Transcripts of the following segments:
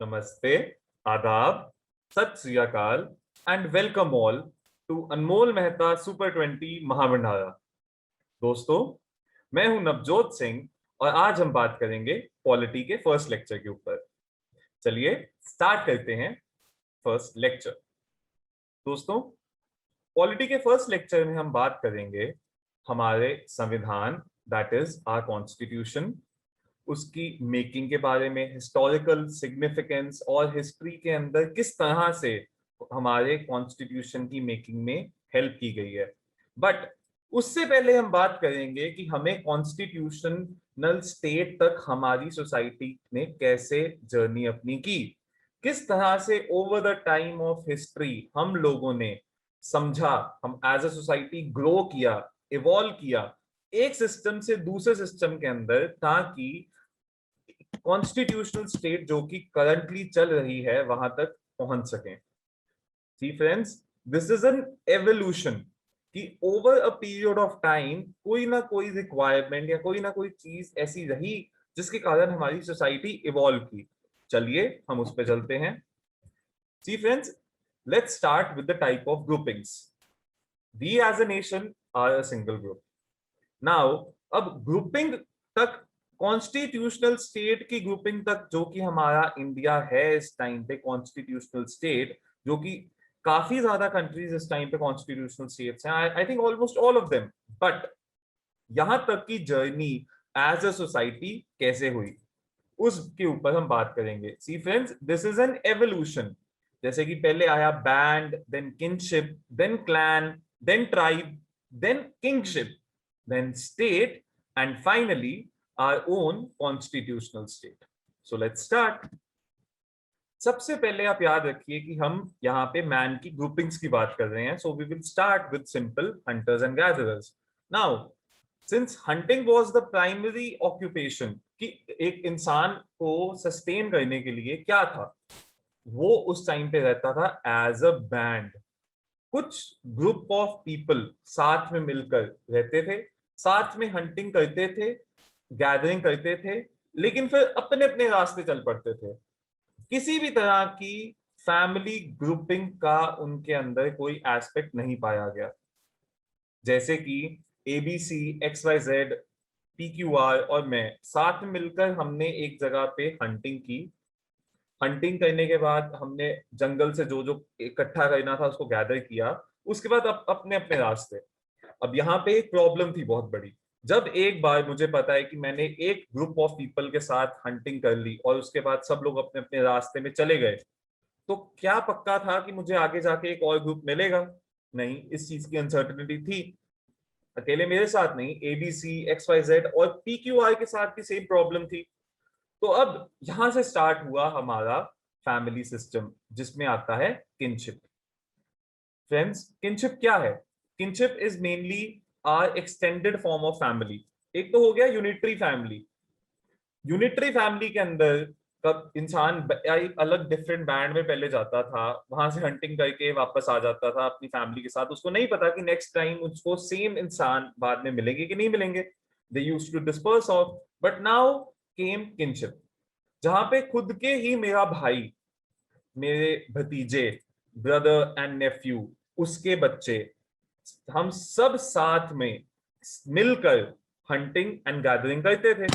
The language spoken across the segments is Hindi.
नमस्ते, आदाब, सत श्री अकाल and welcome all to Anmol Mehta super 20 महाभंडारा। दोस्तों, मैं हूं नवजोत सिंह और आज हम बात करेंगे पॉलिटी के फर्स्ट लेक्चर के ऊपर। चलिए स्टार्ट करते हैं फर्स्ट लेक्चर। दोस्तों, पॉलिटी के फर्स्ट लेक्चर में हम बात करेंगे हमारे संविधान, दैट इज आवर कॉन्स्टिट्यूशन, उसकी मेकिंग के बारे में, हिस्टोरिकल सिग्निफिकेंस और हिस्ट्री के अंदर किस तरह से हमारे कॉन्स्टिट्यूशन की मेकिंग में हेल्प की गई है। बट उससे पहले हम बात करेंगे कि हमें कॉन्स्टिट्यूशनल स्टेट तक हमारी सोसाइटी ने कैसे जर्नी अपनी की, किस तरह से over the time of history हम लोगों ने समझा, हम एज अ सोसाइटी ग्रो किया, इवॉल्व किया एक सिस्टम से दूसरे सिस्टम के अंदर, ताकि कॉन्स्टिट्यूशनल स्टेट जो कि करंटली चल रही है वहां तक पहुंच सकें। See friends, this is an evolution कि over a period of time कोई ना कोई रिक्वायरमेंट या कोई ना कोई चीज ऐसी रही जिसके कारण हमारी सोसाइटी इवॉल्व की। चलिए हम उस पर चलते हैं। See friends, let's start with the type of groupings. We as a nation are a single group. Now अब ग्रुपिंग तक, कॉन्स्टिट्यूशनल स्टेट की ग्रुपिंग तक, जो कि हमारा इंडिया है इस टाइम पे कॉन्स्टिट्यूशनल स्टेट, जो कि काफी ज्यादा कंट्रीज इस टाइम पे कॉन्स्टिट्यूशनल स्टेट्स हैं, I think almost all of them. But यहां तक की जर्नी एज अ सोसाइटी कैसे हुई उसके ऊपर हम बात करेंगे। See friends, this is an evolution. जैसे कि पहले आया band, then kinship, then clan, then tribe, then kingship, then state, and finally our own constitutional state. So let's start. सबसे पहले आप याद रखिए कि हम यहाँ पे मैन की ग्रुपिंग्स की बात कर रहे हैं। So we will start with simple hunters and gatherers. Now since hunting was the primary occupation, कि एक इंसान को सस्टेन करने के लिए क्या था, वो उस टाइम पे रहता था एज अ बैंड। कुछ ग्रुप ऑफ पीपल साथ में मिलकर रहते थे, साथ में हंटिंग करते थे, गैदरिंग करते थे, लेकिन फिर अपने अपने रास्ते चल पड़ते थे। किसी भी तरह की फैमिली ग्रुपिंग का उनके अंदर कोई एस्पेक्ट नहीं पाया गया। जैसे कि एबीसी, XYZ, PQR और मैं साथ में मिलकर हमने एक जगह पे हंटिंग की। हंटिंग करने के बाद हमने जंगल से जो जो इकट्ठा करना था उसको गैदर किया। उसके बाद अपने अपने रास्ते। अब यहाँ पे एक प्रॉब्लम थी बहुत बड़ी। जब एक बार मुझे पता है कि मैंने एक ग्रुप ऑफ पीपल के साथ हंटिंग कर ली और उसके बाद सब लोग अपने अपने रास्ते में चले गए, तो क्या पक्का था कि मुझे आगे जाके एक और ग्रुप मिलेगा? नहीं, इस चीज की अनसर्टेनिटी थी। अकेले मेरे साथ नहीं, एबीसी, XYZ और PQI के साथ भी सेम प्रॉब्लम थी। तो अब यहां से स्टार्ट हुआ हमारा फैमिली सिस्टम, जिसमें आता है किनशिप। फ्रेंड्स, किनशिप क्या है? Kinship is mainly our extended form of family. एक तो हो गया यूनिटरी फैमिली। यूनिटरी फैमिली के अंदर कब इंसान एक अलग डिफरेंट बैंड में पहले जाता था, वहां से हंटिंग करके वापस आ जाता था अपनी फैमिली के साथ। उसको नहीं पता कि नेक्स्ट टाइम उसको सेम इंसान बाद में मिलेंगे कि नहीं मिलेंगे। They used to disperse off. But now came kinship, जहां पे खुद के ही मेरा भाई, मेरे भतीजे, ब्रदर एंड नेफ्यू, उसके बच्चे, हम सब साथ में मिलकर हंटिंग एंड गैदरिंग करते थे।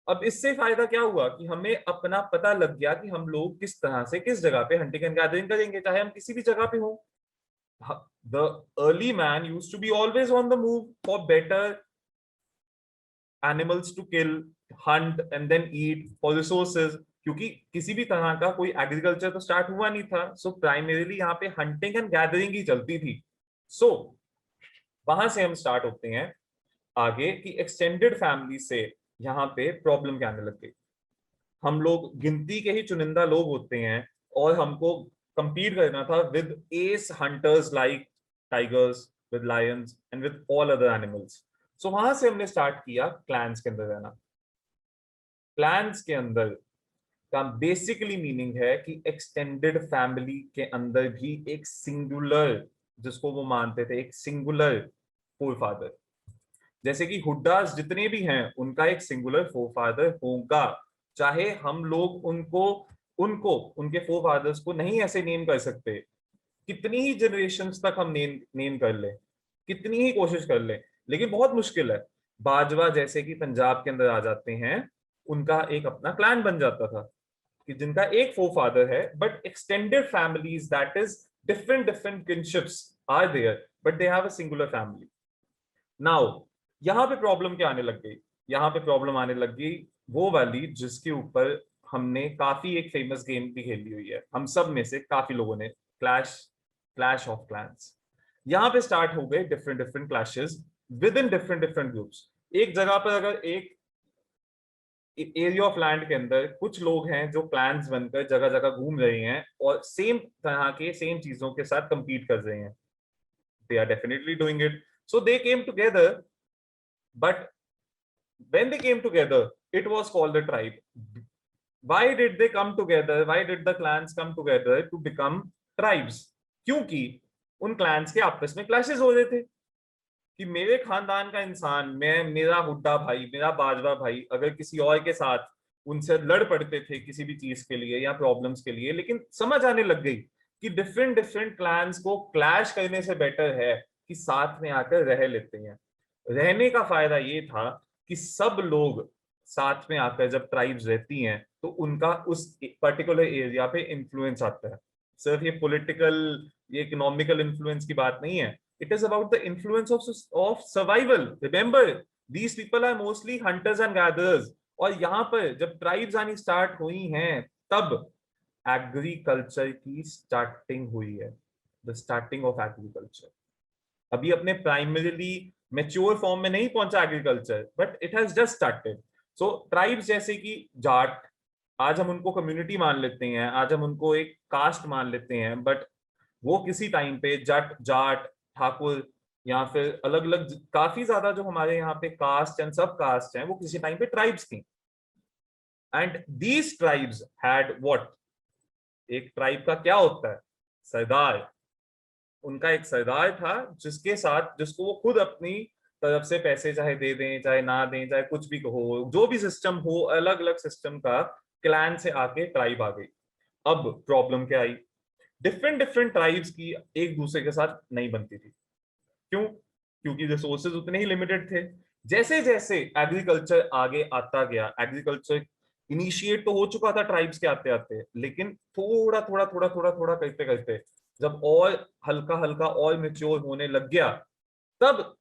अब इससे फायदा क्या हुआ कि हमें अपना पता लग गया कि हम लोग किस तरह से किस जगह पे हंटिंग एंड गैदरिंग करेंगे, चाहे हम किसी भी जगह पे हो। The early man used to be always on the move for better animals to kill, hunt and then eat for resources, क्योंकि किसी भी तरह का कोई एग्रीकल्चर तो स्टार्ट हुआ नहीं था। सो प्राइमरीली यहाँ पे हंटिंग एंड गैदरिंग ही चलती थी। सो वहां से हम स्टार्ट होते हैं आगे की एक्सटेंडेड फैमिली से। यहाँ पे प्रॉब्लम क्या आने लग गई, हम लोग गिनती के ही चुनिंदा लोग होते हैं और हमको compete करना था with as hunters like tigers, with lions and with all other animals. So वहां से हमने स्टार्ट किया क्लैंस के अंदर रहना। क्लैंस के अंदर का बेसिकली मीनिंग है कि एक्सटेंडेड फैमिली के अंदर भी एक सिंगुलर, जिसको वो मानते थे एक सिंगुलर फोरफादर। जैसे कि हुड्डास जितने भी हैं उनका एक सिंगुलर फोरफादर होगा, चाहे हम लोग उनको उनको, उनके फोर फादर्स को नहीं ऐसे नेम कर सकते। कितनी ही जनरेशंस तक हम नेम कर ले, कितनी ही कोशिश कर ले, लेकिन बहुत मुश्किल है। बाजवा जैसे कि पंजाब के अंदर आ जाते हैं, उनका एक अपना क्लैन बन जाता था कि जिनका एक फोर फादर है, but extended families, that is different different kinships are there, but they have a singular family. Now यहाँ पे प्रॉब्लम क्या आने लग गई? यहाँ पे प्रॉब्लम आने लग गई वो वाली जिसके ऊपर हमने काफी एक फेमस गेम भी खेली हुई है, हम सब में से काफी लोगों ने, क्लैश, क्लैश ऑफ क्लैंस। यहाँ पे स्टार्ट हो गए different different clashes with in different different groups. एक जगह पर अगर एक एरिया ऑफ लैंड के अंदर कुछ लोग हैं जो क्लैंस बनकर जगह जगह घूम रहे हैं और सेम तरह के सेम चीजों के साथ compete कर रहे हैं, they are definitely doing it, so they came together, but when they came together it was called a tribe. Why did they come together? Why did the clans come together to become tribes? क्योंकि उन clans के आपस में clashes हो रहे थे कि मेरे खानदान का इंसान, मैं, मेरा हुड्डा भाई, मेरा बाजवा भाई अगर किसी और के साथ उनसे लड़ पड़ते थे किसी भी चीज के लिए या प्रॉब्लम्स के लिए, लेकिन समझ आने लग गई कि डिफरेंट डिफरेंट क्लैंस को क्लैश करने से बेटर है कि साथ में आकर रह लेते हैं। रहने का फायदा ये था कि सब लोग साथ में आकर जब ट्राइब्स रहती हैं तो उनका उस पर्टिकुलर एरिया पे इन्फ्लुएंस आता है। सिर्फ ये पॉलिटिकल, ये इकोनॉमिकल इन्फ्लुएंस की बात नहीं है, it is about the influence of survival. Remember, these people are mostly hunters and gatherers, और यहाँ पर जब ट्राइब्स आनी स्टार्ट हुई हैं तब एग्रीकल्चर की स्टार्टिंग हुई है, द स्टार्टिंग ऑफ एग्रीकल्चर। अभी अपने प्राइमरीली मेच्योर फॉर्म में नहीं पहुंचा agriculture, but it has just started. So tribes जैसे कि जाट, आज हम उनको कम्युनिटी मान लेते हैं, आज हम उनको एक कास्ट मान लेते हैं, बट वो किसी टाइम पे जट, जाट, ठाकुर या फिर अलग अलग काफी ज्यादा जो हमारे यहाँ पे कास्ट एंड सब कास्ट हैं, वो किसी टाइम पे ट्राइब्स थी। And these tribes had what, एक ट्राइब का क्या होता है? सरदार। उनका एक सरदार था जिसके साथ, जिसको वो खुद अपनी तरफ से पैसे चाहे दे दें चाहे ना दें, चाहे कुछ भी हो, जो भी सिस्टम हो, अलग अलग सिस्टम का क्लैन से आके ट्राइब आ गई। अब प्रॉब्लम क्या आई? डिफरेंट डिफरेंट ट्राइब्स की एक दूसरे के साथ नहीं बनती थी। क्यों? क्योंकि रिसोर्सेज उतने ही लिमिटेड थे। जैसे जैसे एग्रीकल्चर आगे आता गया, एग्रीकल्चर इनिशिएट तो हो चुका था ट्राइब्स के आते आते, लेकिन थोड़ा थोड़ा थोड़ा थोड़ा थोड़ा करते करते जब और हल्का हल्का और मेच्योर होने लग गया, तब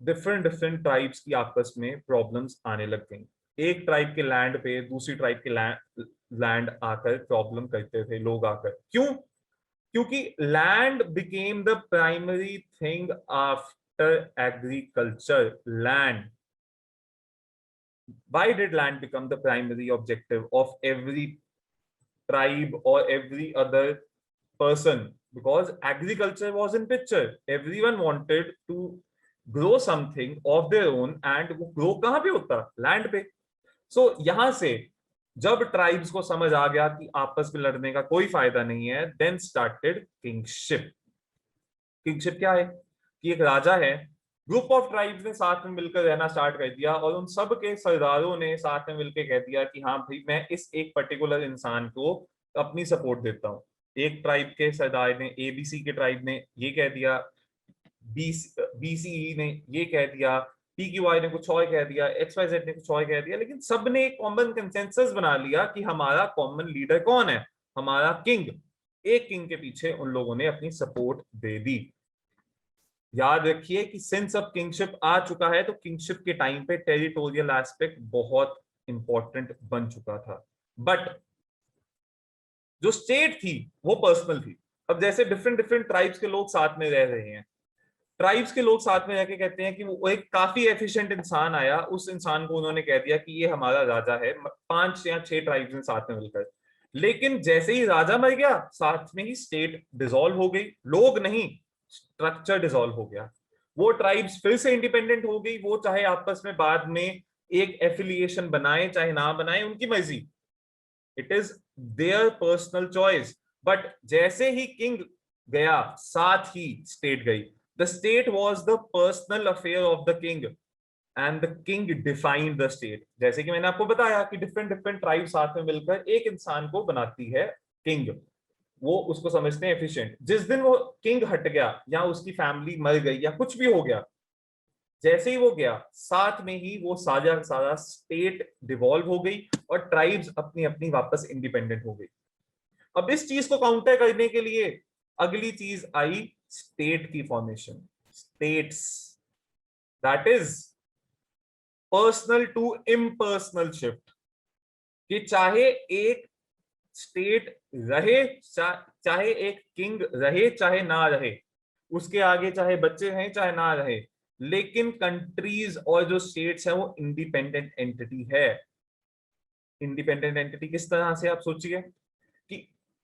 डिफरेंट डिफरेंट ट्राइब्स की आपस में प्रॉब्लम्स आने लग गई। एक ट्राइब के लैंड पे दूसरी ट्राइब के लैंड आकर प्रॉब्लम करते थे लोग आकर। क्यों? क्योंकि land became the primary thing after agriculture. Land, why did land become the primary objective of every tribe or every other person? Because agriculture was in picture, everyone wanted to grow something of their own, and वो grow कहाँ पे होता? लैंड पे। सो यहां से जब ट्राइब्स को समझ आ गया कि आपस में लड़ने का कोई फायदा नहीं है, देन स्टार्टेड किंगशिप। किंगशिप क्या है? कि एक राजा है, ग्रुप ऑफ ट्राइब्स ने साथ में मिलकर रहना स्टार्ट कर दिया और उन सब के सरदारों ने साथ में मिलकर कह दिया कि हाँ भाई, मैं इस एक पर्टिकुलर इंसान को अपनी सपोर्ट देता हूँ। एक ट्राइब के सरदार ने, एबीसी के ट्राइब ने ये कह दिया, बीसीई ने ये कह दिया, पीक्यूआई ने कुछ और कह दिया, एक्सवाईजेड ने कुछ और कह दिया, लेकिन सबने एक कॉमन कंसेंसस बना लिया कि हमारा कॉमन लीडर कौन है? हमारा किंग। एक किंग के पीछे उन लोगों ने अपनी सपोर्ट दे दी। याद रखिए कि सिंस अब किंगशिप आ चुका है तो किंगशिप के टाइम पे टेरिटोरियल एस्पेक्ट बहुत इंपॉर्टेंट बन चुका था, बट जो स्टेट थी वो पर्सनल थी। अब जैसे डिफरेंट डिफरेंट ट्राइब्स के लोग साथ में रह रहे हैं, ट्राइब्स के लोग साथ में रहकर कहते हैं कि वो एक काफी एफिशिएंट इंसान आया, उस इंसान को उन्होंने कह दिया कि ये हमारा राजा है, 5 या 6 ट्राइब्स ने साथ में मिलकर। लेकिन जैसे ही राजा मर गया, साथ में ही स्टेट डिसॉल्व हो गई, लोग नहीं, स्ट्रक्चर डिसॉल्व हो गया। वो ट्राइब्स फिर से इंडिपेंडेंट हो गई, वो चाहे आपस में बाद में एक एफिलिएशन बनाए चाहे ना बनाए, उनकी मर्जी, it is their personal choice. But जैसे ही किंग गया, साथ ही स्टेट गई। The state was the personal affair of the king. And the king defined the state. जैसे कि मैंने आपको बताया कि डिफरेंट डिफरेंट ट्राइब साथ में मिलकर एक इंसान को बनाती है किंग, वो उसको समझते हैं एफिशिएंट। जिस दिन वो किंग हट गया या उसकी फैमिली मर गई या कुछ भी हो गया, जैसे ही वो गया साथ में ही वो सारा सारा स्टेट डिवॉल्व हो गई और ट्राइब्स अपनी अपनी वापस इंडिपेंडेंट हो गई। अब इस चीज को काउंटर करने के लिए अगली चीज आई स्टेट की formation. States, that is personal to impersonal shift, कि चाहे एक स्टेट रहे, चाहे एक किंग रहे चाहे ना रहे, उसके आगे चाहे बच्चे हैं चाहे ना रहे, लेकिन कंट्रीज और जो स्टेट्स हैं वो इंडिपेंडेंट एंटिटी है। इंडिपेंडेंट एंटिटी किस तरह से, आप सोचिए कि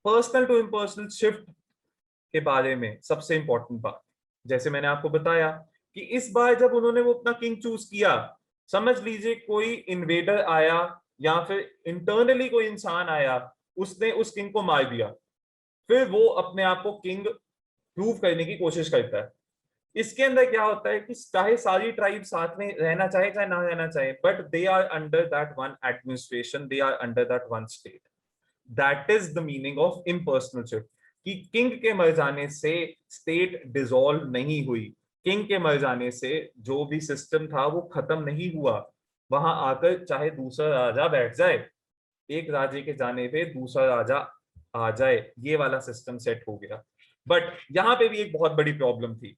पर्सनल टू इम्पर्सनल शिफ्ट के बारे में सबसे इंपॉर्टेंट बात, जैसे मैंने आपको बताया कि इस बार जब उन्होंने वो अपना किंग चूज किया, समझ लीजिए कोई इन्वेडर आया या फिर इंटरनली कोई इंसान आया, उसने उस किंग को मार दिया, फिर वो अपने आप को किंग प्रूव करने की कोशिश करता है। इसके अंदर क्या होता है कि चाहे सारी ट्राइब साथ में रहना चाहे चाहे ना रहना चाहे, but they are under that one administration, they are under that one state. That is the meaning of impersonal shift, कि किंग के मर जाने से स्टेट डिसॉल्व नहीं हुई, किंग के मर जाने से जो भी सिस्टम था वो खत्म नहीं हुआ, वहां आकर चाहे दूसरा राजा बैठ जाए, एक राजे के जाने पे दूसरा राजा आ जाए, ये वाला सिस्टम सेट हो गया। बट यहां पे भी एक बहुत बड़ी प्रॉब्लम थी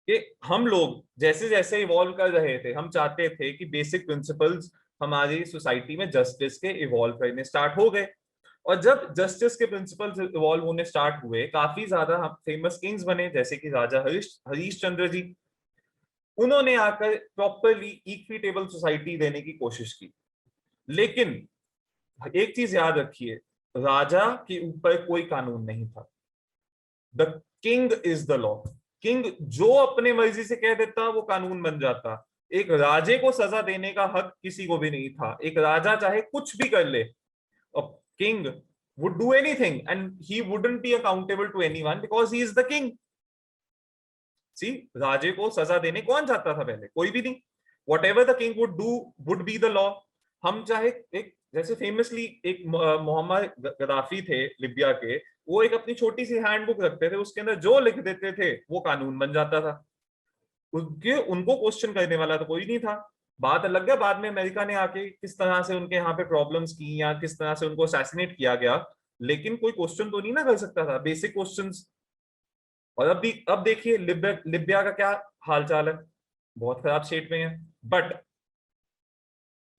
कि हम लोग जैसे जैसे इवॉल्व कर रहे थे, हम चाहते थे कि बेसिक प्रिंसिपल्स हमारी सोसाइटी में जस्टिस के इवॉल्व करने स्टार्ट हो गए। और जब जस्टिस के प्रिंसिपल्स इवॉल्व होने स्टार्ट हुए, काफी ज्यादा फेमस किंग्स बने, जैसे कि राजा हरीश चंद्र जी। उन्होंने आकर प्रॉपरली इक्विटेबल सोसाइटी देने की कोशिश की, लेकिन एक चीज याद रखिए, राजा के ऊपर कोई कानून नहीं था। The king is the law. King जो अपने मर्जी से कह देता वो कानून बन जाता। एक राजे को सजा देने का हक किसी को भी नहीं था, एक राजा चाहे कुछ भी कर ले, king would do anything and he wouldn't be accountable to anyone because he is the king. See, राजे को सजा देने कौन चाहता था पहले? कोई भी नहीं। Whatever the king would do would be the law. हम चाहे एक, जैसे फेमसली एक मोहम्मद गद्दाफी थे लिबिया के, वो एक अपनी छोटी सी हैंडबुक रखते थे, उसके अंदर जो लिख देते थे वो कानून बन जाता था। उनको क्वेश्चन करने वाला तो कोई नहीं था। बात अलग है, बाद में अमेरिका ने आके किस तरह से उनके यहाँ पे प्रॉब्लम्स की या किस तरह से उनको असैसिनेट किया गया, लेकिन कोई क्वेश्चन तो नहीं ना कर सकता था, बेसिक क्वेश्चंस। और अब देखिए लिबिया का क्या हाल चाल है, बहुत खराब स्टेट में है। बट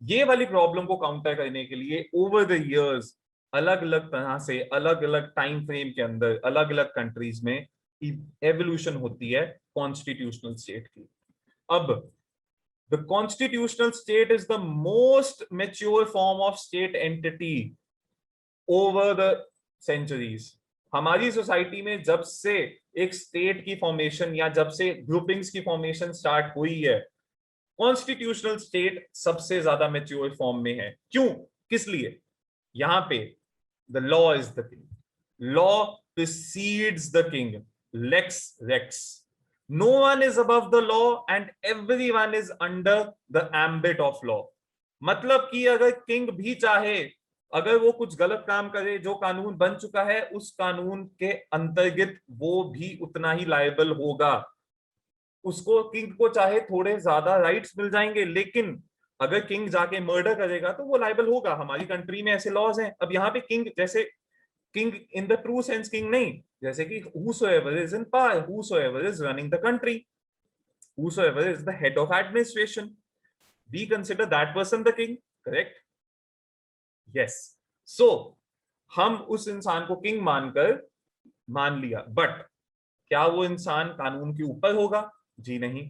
ये वाली प्रॉब्लम को काउंटर करने के लिए ओवर द इयर्स अलग अलग तरह से अलग अलग टाइम फ्रेम के अंदर अलग अलग कंट्रीज में एवोल्यूशन होती है कॉन्स्टिट्यूशनल स्टेट की। अब the constitutional state is the most mature form of state entity over the centuries. हमारी सोसाइटी में जब से एक स्टेट की फॉर्मेशन या जब से ग्रुपिंग्स की फॉर्मेशन स्टार्ट हुई है, कॉन्स्टिट्यूशनल स्टेट सबसे ज्यादा मेच्योर फॉर्म में है। क्यों, किस लिए? यहां पे the law is the king, law precedes the king, lex rex, no one is above the law and everyone is under the ambit of law। मतलब कि अगर किंग भी चाहे, अगर वो कुछ गलत काम करे, जो कानून बन चुका है उस कानून के अंतर्गत वो भी उतना ही लायबल होगा। उसको, किंग को चाहे थोड़े ज्यादा राइट्स मिल जाएंगे, लेकिन अगर किंग जाके मर्डर करेगा तो वो लायबल होगा। हमारी कंट्री में ऐसे लॉज हैं। अब यहाँ पे किंग, जैसे king in the true sense king नहीं, जैसे कि whosoever is in power, whosoever is running the country, whosoever is the head of administration, we consider that person the king, correct? Yes. So हम उस इंसान को किंग मानकर मान लिया, बट क्या वो इंसान कानून के ऊपर होगा? जी नहीं।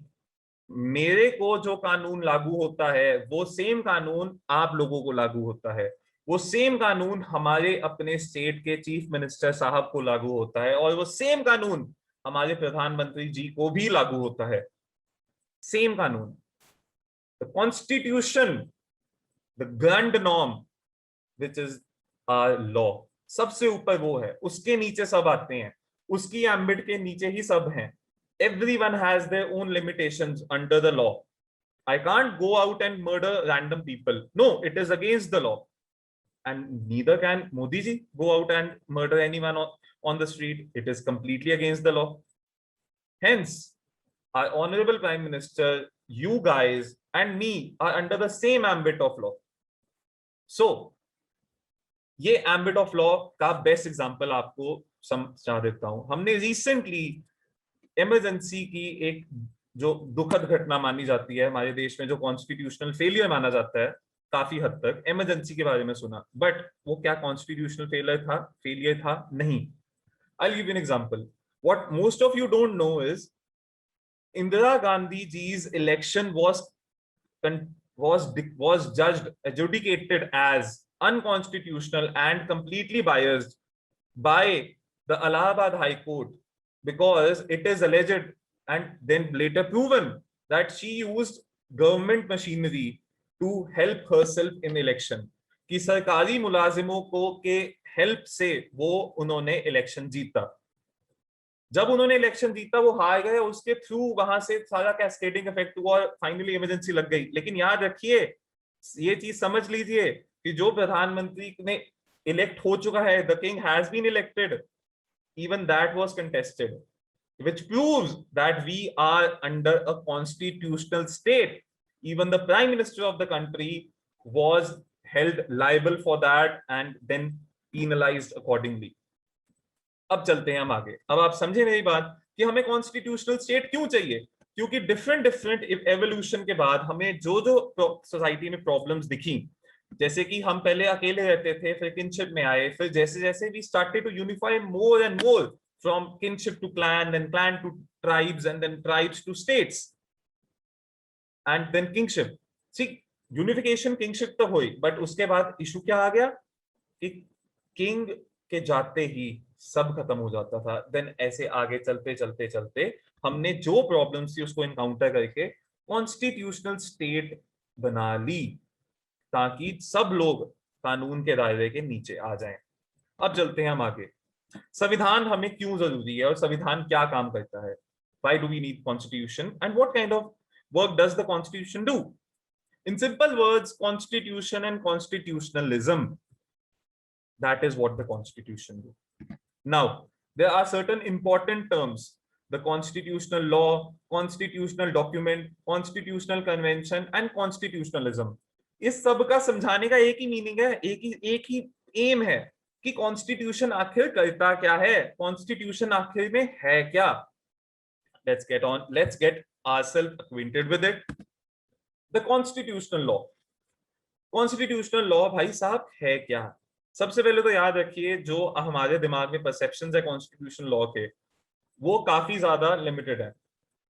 मेरे को जो कानून लागू होता है वो सेम कानून आप लोगों को लागू होता है, वो सेम कानून हमारे अपने स्टेट के चीफ मिनिस्टर साहब को लागू होता है, और वो सेम कानून हमारे प्रधानमंत्री जी को भी लागू होता है। सेम कानून। The constitution, the grand norm which is our law, सबसे ऊपर वो है, उसके नीचे सब आते हैं, उसकी एम्बिट के नीचे ही सब हैं। Everyone has their own limitations under the law, I can't go out and murder random people. No, it is against the law. And neither can Modi ji go out and murder anyone on the street. It is completely against the law. Hence, our honorable Prime Minister, you guys and me are under the same ambit of law. So, ये ambit of law का best example आपको समझा देता हूं. हमने recently इमरजेंसी की एक जो दुखद घटना मानी जाती है हमारे देश में, जो कॉन्स्टिट्यूशनल फेलियर माना जाता है काफी हद तक, इमरजेंसी के बारे में सुना. बट वो क्या कॉन्स्टिट्यूशनल फेलियर था? नहीं. I'll give you an example. What most of you don't know is Indira Gandhi ji's election was judged, adjudicated as unconstitutional and completely biased by the Allahabad High Court, because it is alleged and then later proven that she used government machinery to help herself in election. कि सरकारी मुलाजिमों को के हेल्प से वो उन्होंने इलेक्शन जीता. जब उन्होंने इलेक्शन जीता वो हार गए, उसके थ्रू वहां से सारा कैस्केडिंग इफेक्ट हुआ और फाइनली इमरजेंसी लग गई. लेकिन याद रखिए, ये चीज समझ लीजिए कि जो प्रधानमंत्री ने इलेक्ट हो चुका है, the king has been elected, even that was contested, which proves that we are under a constitutional state. Even the prime minister of the country was held liable for that and then penalized accordingly. अब चलते हैं हम आगे. अब आप समझे मेरी बात कि हमें कॉन्स्टिट्यूशनल स्टेट क्यों चाहिए? क्योंकि डिफरेंट एवोल्यूशन के बाद हमें जो सोसाइटी में प्रॉब्लम्स दिखी, जैसे कि हम पहले अकेले रहते थे, फिर किनशिप में आए, फिर जैसे जैसे we started to unify more and more from kinship to clan, then clan to tribes, and then tribes to states, and then kingship. See, unification kingship तो हुई, बट उसके बाद इशू क्या आ गया कि किंग के जाते ही सब खत्म हो जाता था. देन ऐसे आगे चलते चलते चलते हमने जो प्रॉब्लम्स थी उसको इनकाउंटर करके कॉन्स्टिट्यूशनल स्टेट बना ली, ताकि सब लोग कानून के दायरे के नीचे आ जाएं. अब चलते हैं हम आगे. संविधान हमें क्यों जरूरी है और संविधान क्या काम करता है? Why do we need constitution and what kind of work does the constitution do? In simple words, constitution and constitutionalism, that is what the constitution do. Now, there are certain important terms: the constitutional law, constitutional document, constitutional convention and constitutionalism. इस सब का समझाने का एक ही मीनिंग है, एक ही एम है कि कॉन्स्टिट्यूशन आखिर करता क्या है, कॉन्स्टिट्यूशन आखिर में है क्या. let's get ourselves acquainted with it. The constitutional law भाई साहब है क्या? सबसे पहले तो याद रखिए, जो हमारे दिमाग में परसेप्शंस है कॉन्स्टिट्यूशन लॉ के, वो काफी ज्यादा लिमिटेड है,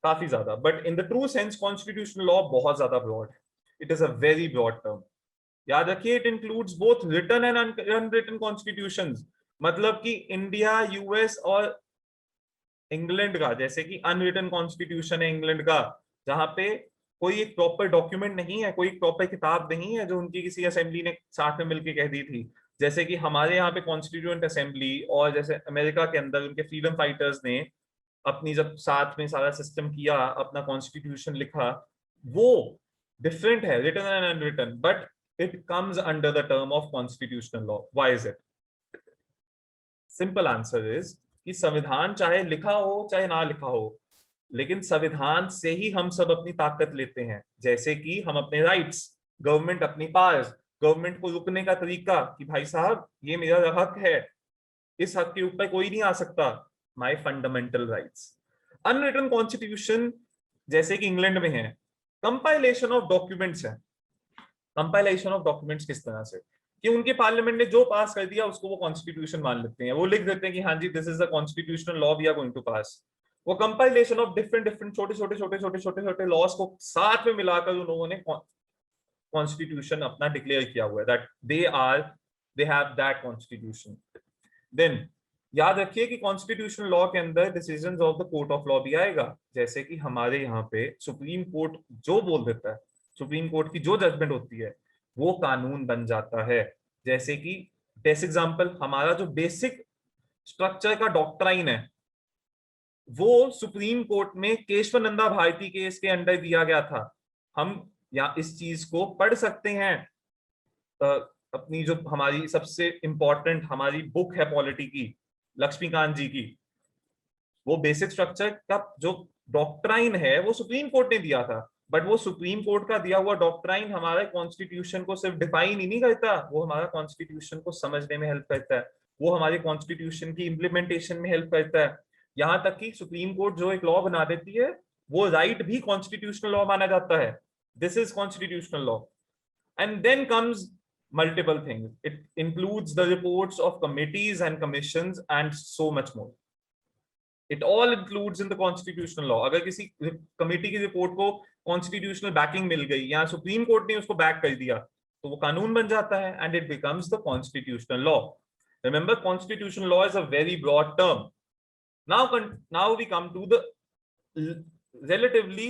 काफी ज्यादा. But in the true sense constitutional law बहुत ज्यादा ब्रॉड है. It is a very broad term. याद रखिए, it includes both written and unwritten constitutions. मतलब कि इंडिया, यूएस और इंग्लैंड का, जैसे कि अनरिटन कॉन्स्टिट्यूशन है इंग्लैंड का, जहां पे कोई एक प्रॉपर डॉक्यूमेंट नहीं है, कोई एक प्रॉपर किताब नहीं है जो उनकी किसी असेंबली ने साथ में मिलकर कह दी थी. जैसे कि हमारे यहाँ पे कॉन्स्टिट्यूएंट असेंबली, और जैसे अमेरिका के अंदर उनके फ्रीडम फाइटर्स ने अपनी जब साथ में सारा सिस्टम किया, अपना कॉन्स्टिट्यूशन लिखा, वो डिफरेंट है, written and unwritten, but it comes under the term of constitutional law. Why is it? Simple answer is कि संविधान चाहे लिखा हो चाहे ना लिखा हो, लेकिन संविधान से ही हम सब अपनी ताकत लेते हैं. जैसे कि हम अपने राइट्स, गवर्नमेंट अपनी पावर्स, गवर्नमेंट को रुकने का तरीका कि भाई साहब ये मेरा हक है, इस हक के ऊपर कोई नहीं आ सकता, my fundamental rights. Unwritten constitution जैसे कि इंग्लैंड में है, कंपाइलेशन ऑफ डॉक्यूमेंट्स है. कंपाइलेशन ऑफ डॉक्यूमेंट्स किस तरह से कि उनके पार्लियामेंट ने जो पास कर दिया उसको वो कॉन्स्टिट्यूशन मान लेते हैं, वो लिख देते हैं कि हाँ जी this is the constitutional law we are going to pass. वो कंपाइलेशन ऑफ डिफरेंट छोटे छोटे लॉज को साथ में मिलाकर उन लोगों ने कॉन्स्टिट्यूशन अपना डिक्लेयर किया हुआ है, that they have that constitution. Then याद रखिए कि कॉन्स्टिट्यूशनल लॉ के अंदर decisions of the court of law भी आएगा. जैसे कि हमारे यहाँ पे सुप्रीम कोर्ट जो बोल देता है, सुप्रीम कोर्ट की जो जजमेंट होती है वो कानून बन जाता है. जैसे कि बेस्ट एग्जांपल, हमारा जो बेसिक स्ट्रक्चर का डॉक्ट्राइन है वो सुप्रीम कोर्ट में केशवानंदा भारती केस के अंडर दिया गया था. हम या इस चीज को पढ़ सकते हैं। अपनी जो हमारी सबसे इंपॉर्टेंट हमारी बुक है पॉलिटी की, लक्ष्मीकांत जी की, वो बेसिक स्ट्रक्चर का जो डॉक्ट्राइन है वो सुप्रीम कोर्ट ने दिया था। बट वो सुप्रीम कोर्ट का दिया हुआ डॉक्ट्राइन हमारे कॉन्स्टिट्यूशन को सिर्फ डिफाइन ही नहीं करता, वो हमारा कॉन्स्टिट्यूशन को समझने में हेल्प करता है, वो हमारे कॉन्स्टिट्यूशन की इम्प्लीमेंटेशन में हेल्प करता है। यहाँ तक कि सुप्रीम कोर्ट जो एक लॉ बना देती है वो राइट भी कॉन्स्टिट्यूशनल लॉ माना जाता है। This is constitutional law. And then comes multiple things. It includes the reports of committees and commissions and so much more. It all includes in the constitutional law. अगर किसी कमेटी की रिपोर्ट को कॉन्स्टिट्यूशनल बैकिंग मिल गई या सुप्रीम कोर्ट ने उसको बैक कर दिया तो वो कानून बन जाता है and it becomes the constitutional law. Remember, constitutional law is a very broad term. now we come to the relatively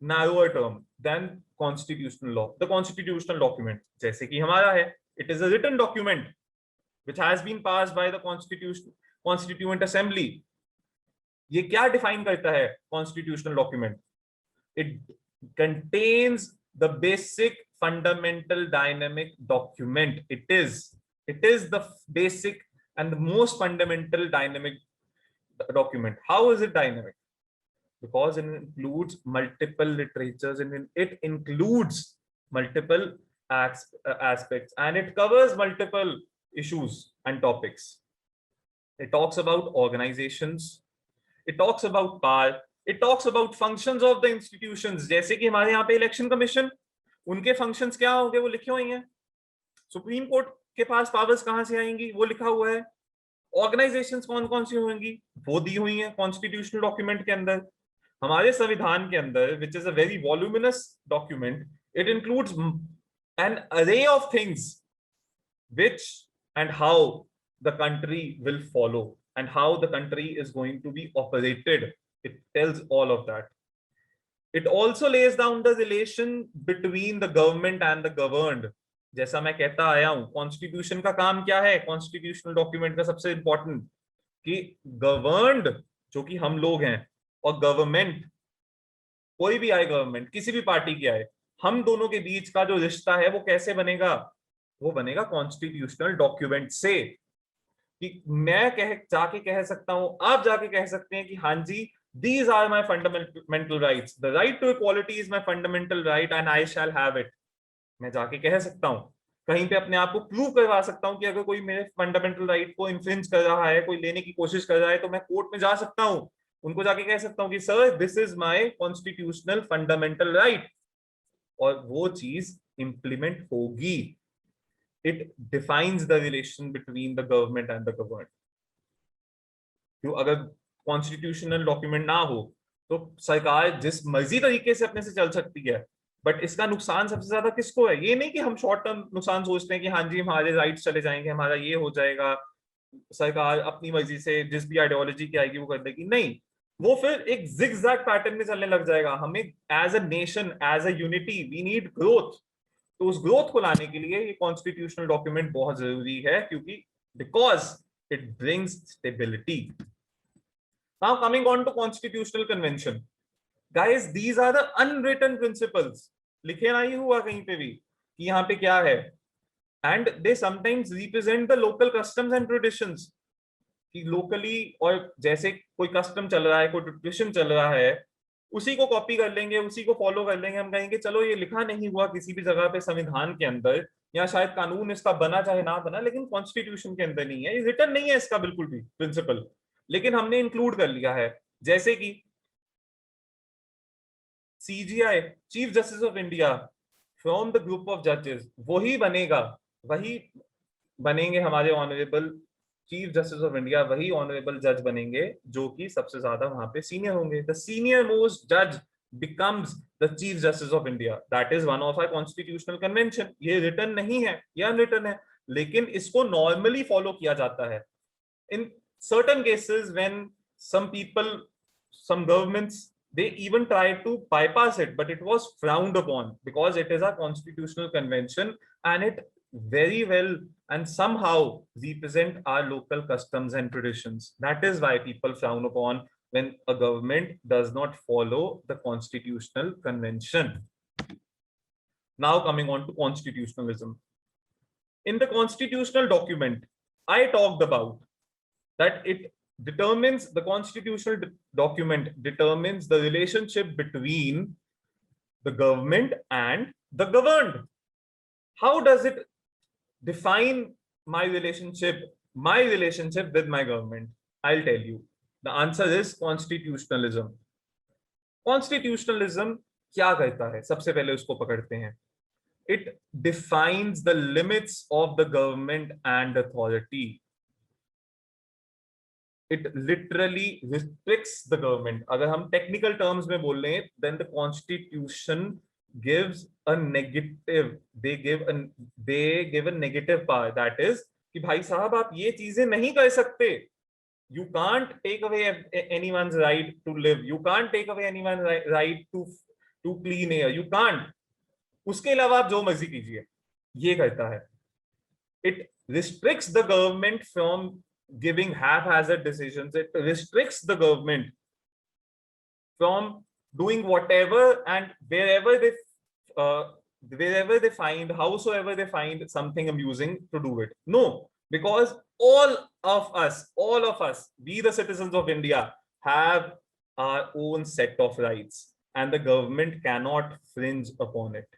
narrower term than constitutional law, the constitutional document, जैसे कि हमारा है, it is a written document which has been passed by the constituent assembly. ये क्या डिफाइन करता है constitutional document? It contains the basic fundamental dynamic document. It is the basic and the most fundamental dynamic document. How is it dynamic? Because it includes multiple literatures and it includes multiple aspects and it covers multiple issues and topics. It talks about organizations, it talks about power, it talks about functions of the institutions. जैसे कि हमारे यहाँ पे इलेक्शन कमीशन, उनके फंक्शंस क्या होंगे वो लिखे हुए हैं। सुप्रीम कोर्ट के पास पावर्स कहां से आएंगी वो लिखा हुआ है। ऑर्गेनाइजेशंस कौन कौन सी होंगी वो दी हुई हैं कॉन्स्टिट्यूशनल डॉक्यूमेंट के अंदर। हमारे संविधान के अंदर, which is a very voluminous document, it includes an array of things which and how the country will follow and how the country is going to be operated. It tells all of that. It also lays down the relation between the government and the governed. जैसा मैं कहता आया हूं, कॉन्स्टिट्यूशन का काम क्या है, कॉन्स्टिट्यूशनल डॉक्यूमेंट का सबसे इंपॉर्टेंट, कि गवर्नड जो कि हम लोग हैं और गवर्नमेंट, कोई भी आए गवर्नमेंट, किसी भी पार्टी की आए, हम दोनों के बीच का जो रिश्ता है वो कैसे बनेगा? वो बनेगा कॉन्स्टिट्यूशनल डॉक्यूमेंट से। कि मैं जाके कह सकता हूं, आप जाके कह सकते हैं कि हाँ जी, these are my fundamental rights, the right to equality is my fundamental right and I shall have it. मैं जाके कह सकता हूं, कहीं पे अपने आप को प्रूव करवा सकता हूं कि अगर कोई मेरे फंडामेंटल राइट को इन्फ्रिंज कर रहा है, कोई लेने की कोशिश कर रहा है, तो मैं कोर्ट में जा सकता हूं, उनको जाके कह सकता हूं कि sir this is my constitutional fundamental right, और वो चीज इंप्लीमेंट होगी। It defines the relation between the government and the governed. क्यों? अगर कॉन्स्टिट्यूशनल डॉक्यूमेंट ना हो तो सरकार जिस मर्जी तरीके से अपने से चल सकती है, बट इसका नुकसान सबसे ज्यादा किसको है? ये नहीं कि हम शॉर्ट टर्म नुकसान सोचते हैं कि हाँ जी हमारे राइट्स चले जाएंगे, हमारा ये हो जाएगा, सरकार अपनी मर्जी से जिस भी आइडियोलॉजी की आएगी वो कर देगी। नहीं, वो फिर एक जिगजैग पैटर्न में चलने लग जाएगा। हमें as a nation, as a unity, we need growth. तो उस ग्रोथ को लाने के लिए ये कॉन्स्टिट्यूशनल डॉक्यूमेंट बहुत जरूरी है, क्योंकि because it brings stability. Now coming on to constitutional convention, guys these are the unwritten principles. लिखे नहीं हुआ कहीं पे भी कि यहाँ पे क्या है, and they sometimes represent the local customs and traditions. कि लोकली और जैसे कोई कस्टम चल रहा है, कोई ट्रेडिशन चल रहा है, उसी को कॉपी कर लेंगे, उसी को फॉलो कर लेंगे। हम कहेंगे चलो ये लिखा नहीं हुआ किसी भी जगह पे संविधान के अंदर, या शायद कानून इसका बना चाहे ना बना, लेकिन कॉन्स्टिट्यूशन के अंदर नहीं है, ये रिटर्न नहीं है इसका बिल्कुल भी प्रिंसिपल, लेकिन हमने इंक्लूड कर लिया है। जैसे कि CGI, chief justice of India, from the group of जजेस, वही बनेगा, वही बनेंगे हमारे honourable chief justice of India, वही ऑनरेबल जज बनेंगे जो कि सबसे ज्यादा वहां पे सीनियर होंगे। द सीनियर मोस्ट जज becomes the chief justice of India. That is one of our constitutional convention. ये रिटर्न नहीं है, ये अनरिटन है, लेकिन इसको नॉर्मली फॉलो किया जाता है। In certain cases when some people, some governments, they even tried to bypass it, but it was frowned upon because it is a constitutional convention and it very well and somehow represent our local customs and traditions. That is why people frown upon when a government does not follow the constitutional convention. Now coming on to constitutionalism. In the constitutional document, I talked about that the constitutional document determines the relationship between the government and the governed. How does it define my relationship with my government? I'll tell you. The answer is constitutionalism. Constitutionalism क्या कहता है? सबसे पहले उसको पकड़ते हैं. It defines the limits of the government and authority. It literally restricts the government. अगर हम technical terms में बोल रहे हैं, then the constitution gives a negative. They give a negative power. That is कि भाई साहब आप ये चीजें नहीं कर सकते. You can't take away anyone's right to live. You can't take away anyone's right to clean air. You can't. उसके अलावा आप जो मर्जी कीजिए, ये कहता है. It restricts the government from giving haphazard decisions. It restricts the government from doing whatever and wherever they find, howsoever they find something amusing to do it. No, because all of us, we the citizens of India, have our own set of rights, and the government cannot fringe upon it.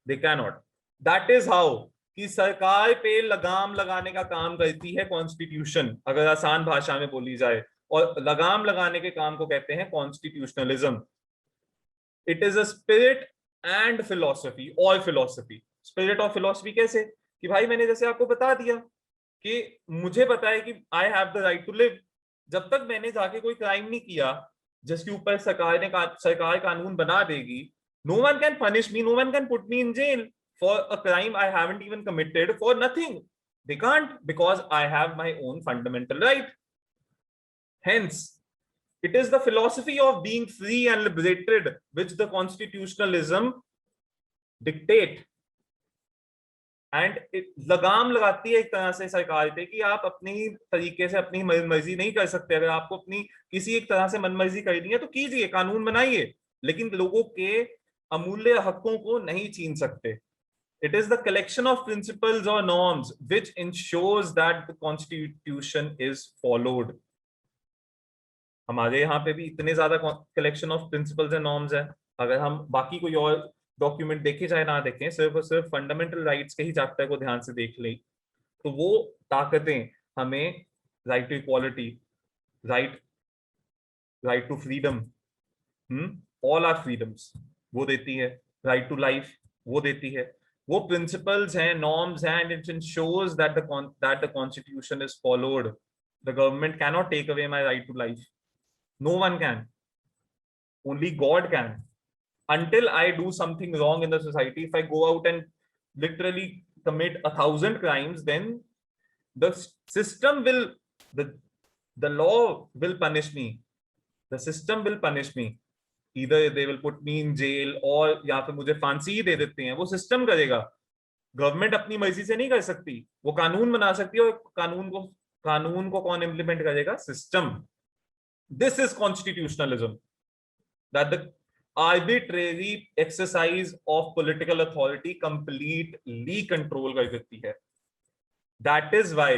They cannot. That is how कि सरकार पे लगाम लगाने का काम करती है कॉन्स्टिट्यूशन, अगर आसान भाषा में बोली जाए, और लगाम लगाने के काम को कहते हैं constitutionalism. It is a spirit and philosophy, और फिलॉसफी, स्पिरिट और फिलॉसफी कैसे? कि भाई मैंने जैसे आपको बता दिया कि मुझे पता है कि I have the right to live. जब तक मैंने जाके कोई क्राइम नहीं किया जिसके ऊपर सरकार कानून बना देगी, no one can punish me, no one can put me in jail for a crime I haven't even committed for nothing. They can't, because I have my own fundamental right. Hence, it is the philosophy of being free and liberated which the constitutionalism dictate. And it लगाम लगाती है एक तरह से सरकार पे कि आप अपनी ही तरीके से अपनी मनमर्जी नहीं कर सकते. अगर आपको अपनी किसी एक तरह से मनमर्जी करनी है तो कीजिए, कानून बनाइए, लेकिन लोगों के अमूल्य हकों को नहीं छीन सकते. It is the collection of principles or norms which ensures that the constitution is followed. हमारे यहाँ पे भी इतने ज्यादा collection of principles and norms है. अगर हम बाकी कोई और डॉक्यूमेंट देखे चाहे ना देखें, सिर्फ और सिर्फ फंडामेंटल राइट्स के ही चैप्टर को ध्यान से देख लें, तो वो ताकतें हमें right to equality, right to freedom, all our freedoms वो देती है. राइट टू लाइफ वो देती है. वो प्रिंसिपल्स हैं, नॉर्म्स हैं, and it ensures that the constitution is followed. The government can not take away my right to life. No one can. Only God can. Until I do something wrong in the society, if I go out and literally commit 1,000 crimes, then the system will, the law will punish me. The system will punish me. Either they will put me in jail, or या फिर मुझे फांसी ही दे देते हैं. वो सिस्टम करेगा. गवर्नमेंट अपनी मर्जी से नहीं कर सकती. वो कानून बना सकती है, और कानून को कौन इंप्लीमेंट करेगा? System. This is constitutionalism. That the arbitrary exercise of political authority completely control कर देती है. That is why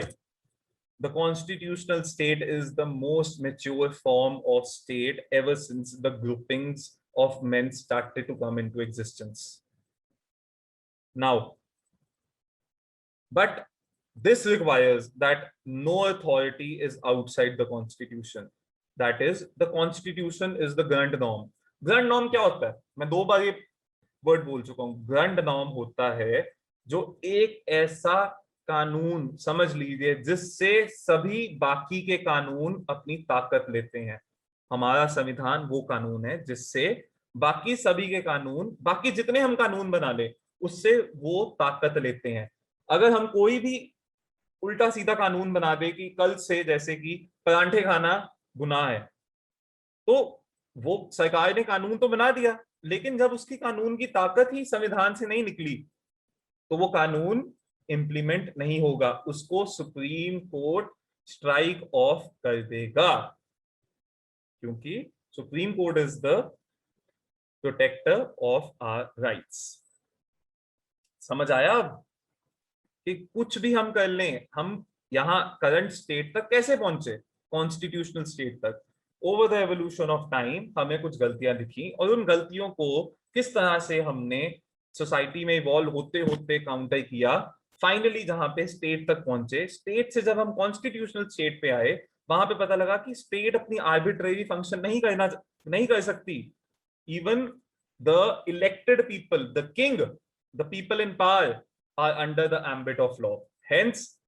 the constitutional state is the most mature form of state ever since the groupings of men started to come into existence. Now, but this requires that no authority is outside the constitution. That is, the constitution is the grand norm. Grand norm क्या होता है? मैं 2 बार ये वर्ड बोल चुका हूं. ग्रैंड नॉर्म होता है जो एक ऐसा कानून समझ लीजिए जिससे सभी बाकी के कानून अपनी ताकत लेते हैं. हमारा संविधान वो कानून है जिससे बाकी सभी के कानून, बाकी जितने हम कानून बना ले, उससे वो ताकत लेते हैं. अगर हम कोई भी उल्टा सीधा कानून बना दे कि कल से जैसे कि परांठे खाना गुनाह है, तो वो सरकार ने कानून तो बना दिया, लेकिन जब उसकी कानून की ताकत ही संविधान से नहीं निकली, तो वो कानून इंप्लीमेंट नहीं होगा. उसको सुप्रीम कोर्ट स्ट्राइक ऑफ कर देगा, क्योंकि Supreme Court is the protector of our rights. समझ आया अब कि कुछ भी हम कर लें, हम यहाँ करंट स्टेट तक कैसे पहुंचे, कॉन्स्टिट्यूशनल स्टेट तक। Over the evolution of time हमें कुछ गलतियां दिखी और उन गलतियों को किस तरह से हमने सोसाइटी में इवॉल्व होते होते काउंटर किया, फाइनली जहां पे स्टेट तक पहुंचे। स्टेट से जब हम कॉन्स्टिट्यूशनल स्टेट पे आए, वहां पे पता लगा कि स्टेट अपनी आर्बिट्रेरी फंक्शन नहीं कर सकती। even the elected people, the king, the people in power are under the ambit of law. Hence,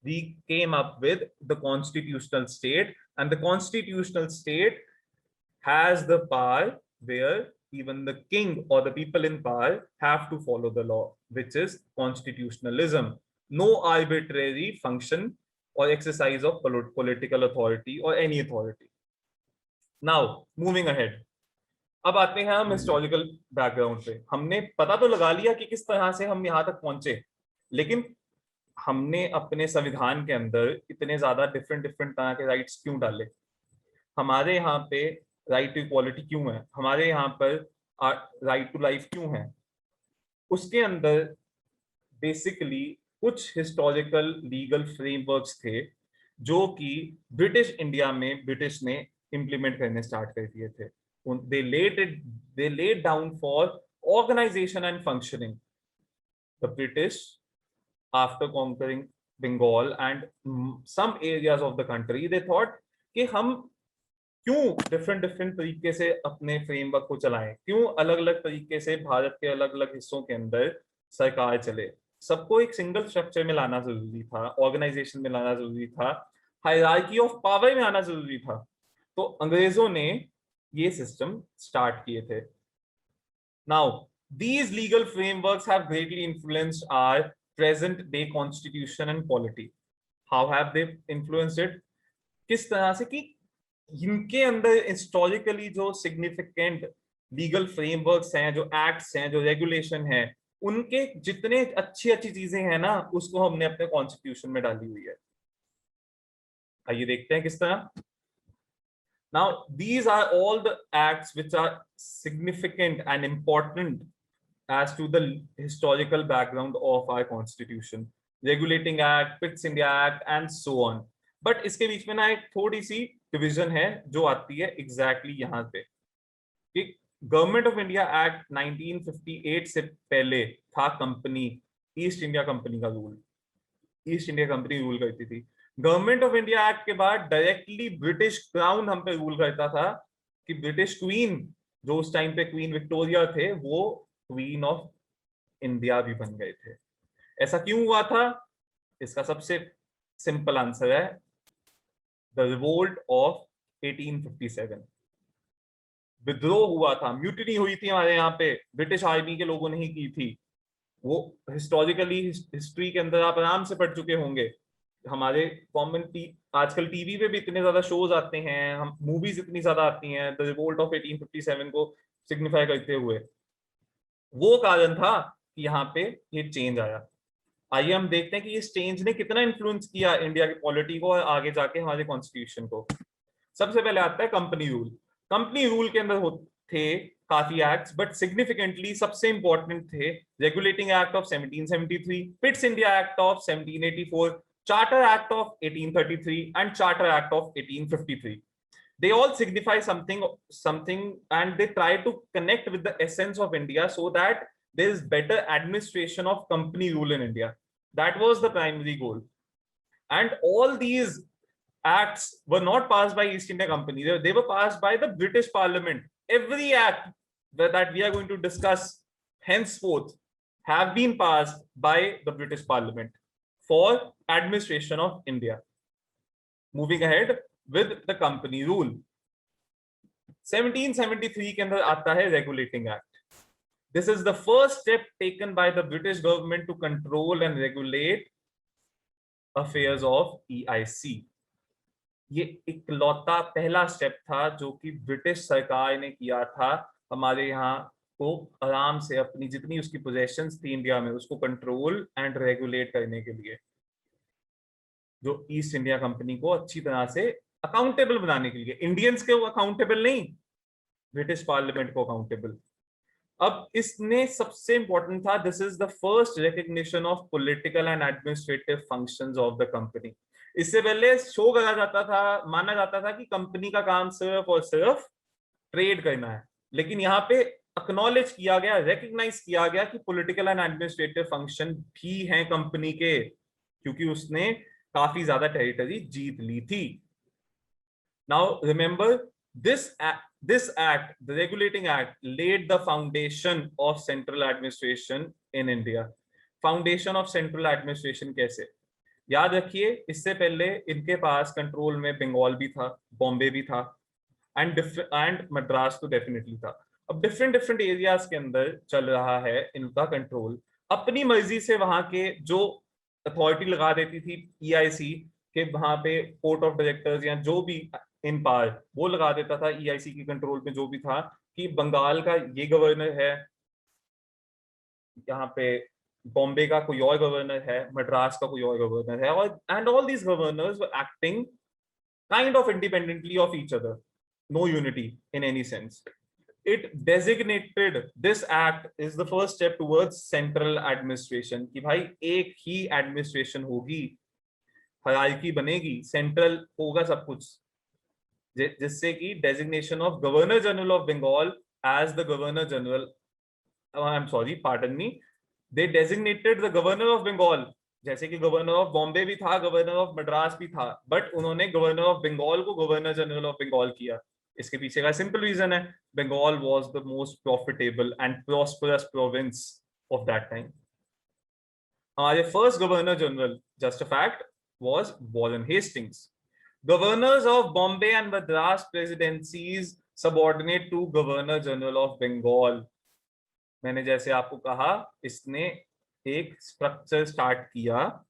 we came up with the constitutional state, and the constitutional state has the power where even the king or the people in power have to follow the law, which is constitutionalism. No arbitrary function or exercise of political authority or any authority. Now, moving ahead. अब आते हैं हम हिस्टोरिकल बैकग्राउंड पे। हमने पता तो लगा लिया कि किस तरह से हम यहाँ तक पहुंचे, लेकिन हमने अपने संविधान के अंदर इतने ज्यादा डिफरेंट डिफरेंट तरह के राइट्स क्यों डाले? हमारे यहाँ पे राइट टू इक्वालिटी क्यों है? हमारे यहाँ पर राइट टू लाइफ क्यों है? उसके अंदर बेसिकली कुछ हिस्टोरिकल लीगल फ्रेमवर्क्स थे जो कि ब्रिटिश इंडिया में ब्रिटिश ने इंप्लीमेंट करने स्टार्ट कर दिए थे। they laid down for organization and functioning. The British, after conquering Bengal and some areas of the country, they thought कि हम क्यों डिफरेंट तरीके से अपने फ्रेमवर्क को चलाएं, क्यों अलग अलग तरीके से भारत के अलग अलग हिस्सों के अंदर सरकार चले। सबको एक सिंगल स्ट्रक्चर में लाना जरूरी था, ऑर्गेनाइजेशन में लाना जरूरी था, हायरार्की ऑफ पावर में आना जरूरी था। तो अंग्रेजों ने ये सिस्टम स्टार्ट किए थे। Now these legal frameworks have greatly influenced our present day constitution and polity. How have they influenced it? किस तरह से कि इनके अंदर हिस्टोरिकली जो सिग्निफिकेंट लीगल फ्रेमवर्क्स हैं, जो एक्ट्स हैं, जो रेगुलेशन है, उनके जितने अच्छी अच्छी चीजें हैं ना, उसको हमने अपने कॉन्स्टिट्यूशन में डाली हुई है। आइए देखते हैं किस तरह। Now, these are all the acts which are significant and important as to the historical background of our constitution. Regulating Act, Pitt's India Act, and so on. But इसके बीच में ना एक थोड़ी सी डिवीजन है जो आती है exactly यहाँ पे कि गवर्नमेंट ऑफ इंडिया एक्ट 1958 से पहले था कंपनी, ईस्ट इंडिया कंपनी का rule. East India company rule करती थी। गवर्नमेंट ऑफ इंडिया एक्ट के बाद डायरेक्टली ब्रिटिश क्राउन हम पे रूल करता था कि ब्रिटिश क्वीन, जो उस टाइम पे क्वीन विक्टोरिया थे, वो क्वीन ऑफ इंडिया भी बन गए थे। ऐसा क्यों हुआ था? इसका सबसे सिंपल आंसर है द रिवोल्ट ऑफ 1857। विद्रोह हुआ था, म्यूटिनी हुई थी हमारे यहाँ पे, ब्रिटिश आर्मी के लोगों ने ही की थी। वो हिस्टोरिकली हिस्ट्री के अंदर आप आराम से पढ़ चुके होंगे। हमारे कॉमन आजकल टीवी पे भी इतने ज्यादा शोज आते हैं, हम मूवीज इतनी ज्यादा आती हैं द रिवोल्ट ऑफ 1857 को सिग्निफाई करते हुए। वो कारण था कि यहाँ पे ये चेंज आया। आइए हम देखते हैं कि इस चेंज ने कितना इन्फ्लुएंस किया इंडिया की पॉलिटी को और आगे जाके हमारे कॉन्स्टिट्यूशन को। सबसे पहले आता है कंपनी रूल। कंपनी रूल के अंदर थे काफी एक्ट्स, बट सिग्निफिकेंटली सबसे इंपॉर्टेंट थे regulating act of 1773, Pitt's India act of 1784, Charter Act of 1833 and Charter Act of 1853. They all signify something, and they try to connect with the essence of India so that there is better administration of company rule in India. That was the primary goal. And all these acts were not passed by East India Company. They were passed by the British Parliament. Every act that we are going to discuss henceforth have been passed by the British Parliament for administration of India. Moving ahead with the company rule. 1773 के अंदर आता है regulating act. This is the first step taken by the British government to control and regulate affairs of EIC. ये इकलौता पहला स्टेप था जो कि ब्रिटिश सरकार ने किया था हमारे यहाँ को आराम से अपनी जितनी उसकी पोजेशंस थी इंडिया में उसको कंट्रोल एंड रेगुलेट करने के लिए, जो ईस्ट इंडिया कंपनी को अच्छी तरह से अकाउंटेबल बनाने के लिए। इंडियंस को अकाउंटेबल नहीं, ब्रिटिश पार्लियामेंट को अकाउंटेबल। अब इसने सबसे इंपॉर्टेंट था, this is the first recognition of political and administrative functions of the company. इससे पहले शो करा जाता था, माना जाता था कि कंपनी का काम सिर्फ और सिर्फ ट्रेड करना है, लेकिन यहाँ पे अक्नॉलेज किया गया, रिकग्नाइज किया गया कि पॉलिटिकल एंड एडमिनिस्ट्रेटिव फंक्शन भी हैं कंपनी के, क्योंकि उसने काफी ज्यादा टेरिटरी जीत ली थी। Now remember, this act, the regulating act, laid the foundation of central administration in India. Foundation of central administration कैसे? याद रखिए, इससे पहले इनके पास कंट्रोल में बंगाल भी था, बॉम्बे भी था, एंड मद्रास तो डेफिनेटली था। अब डिफरेंट डिफरेंट एरियाज के अंदर चल रहा है इनका कंट्रोल। अपनी मर्जी से वहां के जो अथॉरिटी लगा देती थी ईआईसी के, वहां पे कोर्ट ऑफ डायरेक्टर्स या जो भी इन पावर, वो लगा देता था ईआईसी के कंट्रोल में जो भी था, कि बंगाल का ये गवर्नर है, यहाँ पे बॉम्बे का कोई और गवर्नर है, मद्रास का कोई और गवर्नर है, और and all these governors were acting kind of independently of each other, no unity in any sense. It designated, this act is the first step towards central administration, कि भाई एक ही एडमिनिस्ट्रेशन होगी, हायरार्की बनेगी, सेंट्रल होगा सब कुछ, जिससे कि designation of governor general of Bengal as the governor general, I am sorry, pardon me, they designated the governor of Bengal, जैसे कि गवर्नर ऑफ बॉम्बे भी था, गवर्नर ऑफ मद्रास भी था, बट उन्होंने गवर्नर ऑफ बंगाल को गवर्नर जनरल ऑफ बंगाल किया। इसके पीछे का सिंपल रीजन है, Bengal was the most profitable and prosperous province of that time. हमारे first governor general, just a fact, was Warren Hastings. Governors of Bombay and Madras presidencies subordinate to governor general of Bengal. मैंने जैसे आपको कहा, इसने एक स्ट्रक्चर स्टार्ट किया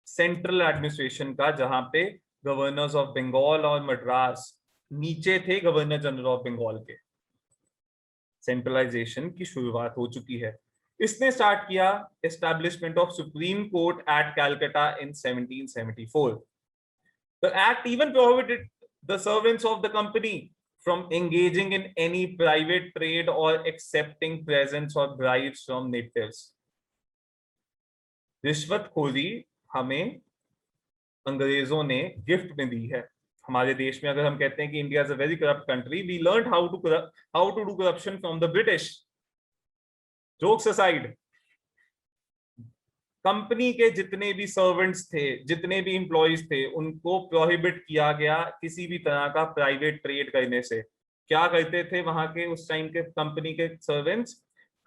सेंट्रल एडमिनिस्ट्रेशन का, जहां पे गवर्नर्स ऑफ बंगाल और मद्रास नीचे थे गवर्नर जनरल ऑफ बंगाल के। सेंट्रलाइजेशन की शुरुआत हो चुकी है। इसने स्टार्ट किया establishment of supreme court at Calcutta in 1774। The act even prohibited the servants of the company from engaging in any private trade or accepting presents or bribes from natives. रिश्वतखोरी हमें अंग्रेजों ने गिफ्ट में दी है। हमारे देश में अगर हम कहते हैं कि India is a very corrupt country, we learn how to do corruption from the British. Jokes aside, company के जितने भी सर्वेंट्स थे, जितने भी इंप्लॉइज थे, उनको प्रोहिबिट किया गया किसी भी तरह का प्राइवेट ट्रेड करने से। क्या करते थे वहां के उस टाइम के कंपनी के सर्वेंट्स?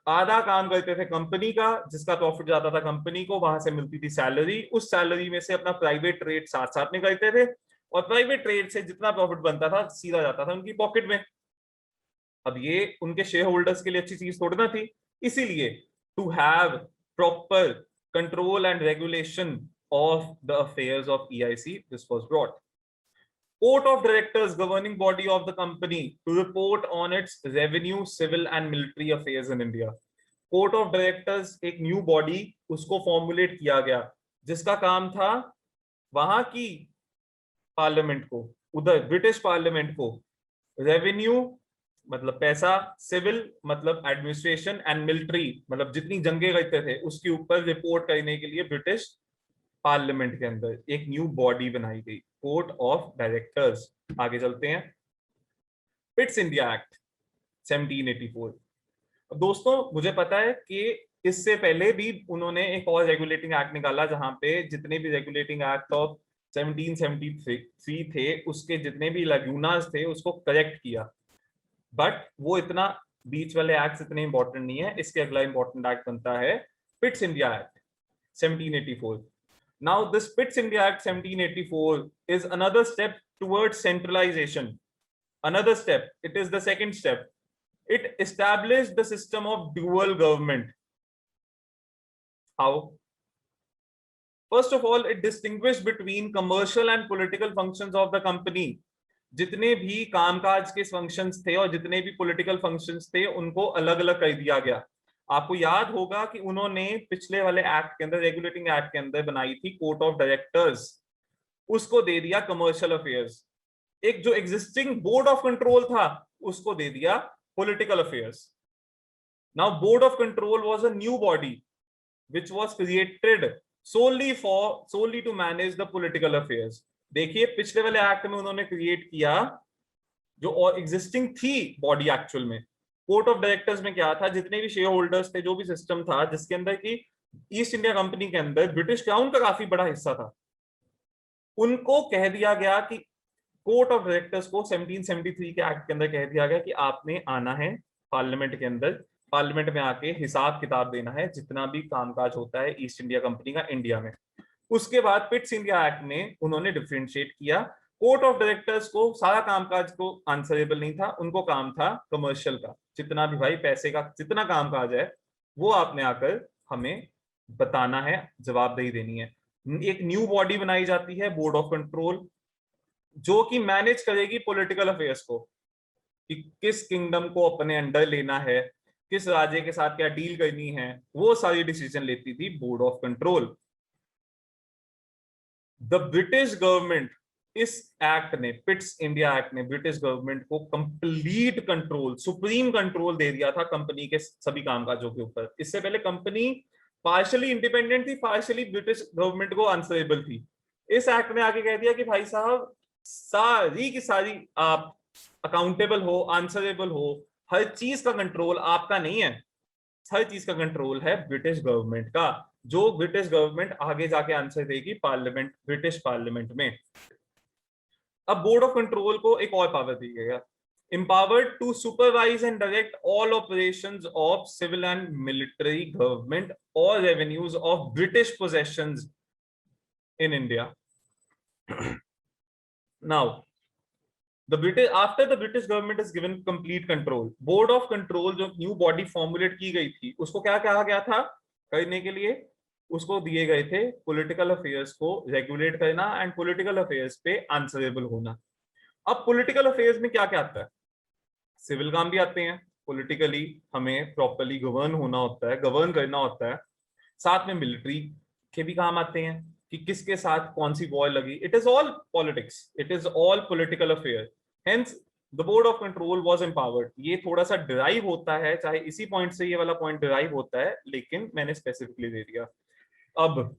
आधा काम करते थे कंपनी का, जिसका प्रॉफिट जाता था कंपनी को, वहां से मिलती थी सैलरी, उस सैलरी में से अपना प्राइवेट ट्रेड साथ साथ में करते थे, और प्राइवेट ट्रेड से जितना प्रॉफिट बनता था सीधा जाता था उनकी पॉकेट में। अब ये उनके शेयर होल्डर्स के लिए अच्छी चीज थोड़ी ना थी, इसीलिए to have proper control and regulation of the affairs of EIC, this was brought. Court of Directors, governing body of the company, to report on its revenue, civil and military affairs in India. Court of Directors एक न्यू बॉडी उसको फॉर्मुलेट किया गया, जिसका काम था वहां की पार्लियामेंट को, उधर ब्रिटिश पार्लियामेंट को, रेवेन्यू मतलब पैसा, सिविल मतलब एडमिनिस्ट्रेशन, एंड मिलिट्री मतलब जितनी जंगे करते थे उसके ऊपर रिपोर्ट करने के लिए ब्रिटिश पार्लियामेंट के अंदर एक न्यू बॉडी बनाई गई, कोर्ट ऑफ डायरेक्टर्स। आगे चलते हैं, पिट्स इंडिया एक्ट 1784। अब दोस्तों मुझे पता है कि इससे पहले भी उन्होंने एक और रेगुलेटिंग एक्ट निकाला, जहां पे जितने भी रेगुलेटिंग एक्ट ऑफ 1773 थे, उसके जितने भी लग्यूनास थे उसको करेक्ट किया, बट वो इतना बीच वाले एक्ट इतने इंपॉर्टेंट नहीं है। इसके अगला इंपॉर्टेंट एक्ट बनता है Pitt's India act 1784। Now this Pitt's India act 1784 is another step towards centralization. Another step, it is the second step. It established the system of dual government. How? First of all, it distinguished between commercial and political functions of the company. जितने भी कामकाज के फंक्शंस थे और जितने भी पॉलिटिकल फंक्शंस थे उनको अलग अलग कर दिया गया। आपको याद होगा कि उन्होंने पिछले वाले एक्ट के अंदर, रेगुलेटिंग एक्ट के अंदर बनाई थी कोर्ट ऑफ डायरेक्टर्स, उसको दे दिया कमर्शियल अफेयर्स। एक जो एग्जिस्टिंग बोर्ड ऑफ कंट्रोल था उसको दे दिया political affairs. Now board of control was a new body which was created solely to manage the political affairs. देखिए पिछले वाले एक्ट में उन्होंने क्रिएट किया जो और एग्जिस्टिंग थी बॉडी एक्चुअल में। कोर्ट ऑफ डायरेक्टर्स में क्या था, जितने भी शेयर होल्डर्स थे, जो भी सिस्टम था जिसके अंदर की ईस्ट इंडिया कंपनी के अंदर ब्रिटिश क्राउन का काफी बड़ा हिस्सा था, उनको कह दिया गया कि कोर्ट ऑफ डायरेक्टर्स को 1773 के एक्ट के अंदर कह दिया गया कि आपने आना है पार्लियामेंट के अंदर, पार्लियामेंट में आके हिसाब किताब देना है जितना भी कामकाज होता है ईस्ट इंडिया कंपनी का इंडिया में। उसके बाद पिट्स इंडिया एक्ट में उन्होंने डिफरेंशिएट किया, कोर्ट ऑफ डायरेक्टर्स को सारा कामकाज को आंसरेबल नहीं था, उनको काम था कमर्शियल का, जितना भी भाई पैसे का जितना कामकाज है वो आपने आकर हमें बताना है, जवाबदेही देनी है। एक न्यू बॉडी बनाई जाती है बोर्ड ऑफ कंट्रोल, जो कि मैनेज करेगी पॉलिटिकल अफेयर्स को, कि किस किंगडम को अपने अंडर लेना है, किस राज्य के साथ क्या डील करनी है, वो सारी डिसीजन लेती थी board of control. The British government, इस एक्ट ने, पिट्स इंडिया एक्ट ने ब्रिटिश गवर्नमेंट को कंप्लीट कंट्रोल, सुप्रीम कंट्रोल दे दिया था कंपनी के सभी कामकाजों के ऊपर। इससे पहले कंपनी पार्शियली इंडिपेंडेंट थी, पार्शियली ब्रिटिश गवर्नमेंट को आंसरेबल थी। इस एक्ट ने आगे कह दिया कि भाई साहब सारी की सारी आप अकाउंटेबल हो, आंसरेबल हो, हर चीज का कंट्रोल आपका नहीं है, हर चीज का कंट्रोल है ब्रिटिश गवर्नमेंट का, जो ब्रिटिश गवर्नमेंट आगे जाके आंसर देगी पार्लियामेंट, ब्रिटिश पार्लियामेंट में। अब बोर्ड ऑफ कंट्रोल को एक और पावर दी गई है, empowered to supervise and direct all operations of civil and military government or revenues of British possessions in India. Now, after the British government is given complete control, board of control जो न्यू बॉडी फॉर्मुलेट की गई थी, उसको क्या कहा गया था करने के लिए, उसको दिए गए थे पॉलिटिकल अफेयर्स को रेगुलेट करना एंड पॉलिटिकल अफेयर्स पे आंसरेबल होना। अब पॉलिटिकल अफेयर्स में क्या क्या आता है, सिविल काम भी आते हैं, पॉलिटिकली हमें प्रॉपर्ली गवर्न होना होता है, गवर्न करना होता है, साथ में मिलिट्री के भी काम आते हैं कि किसके साथ कौन सी वॉर लगी, it is all politics, it is all political affair, hence the board of control was empowered. ये थोड़ा सा डिराइव होता है, चाहे इसी पॉइंट से ये वाला पॉइंट डिराइव होता है, लेकिन मैंने स्पेसिफिकली दे दिया। अब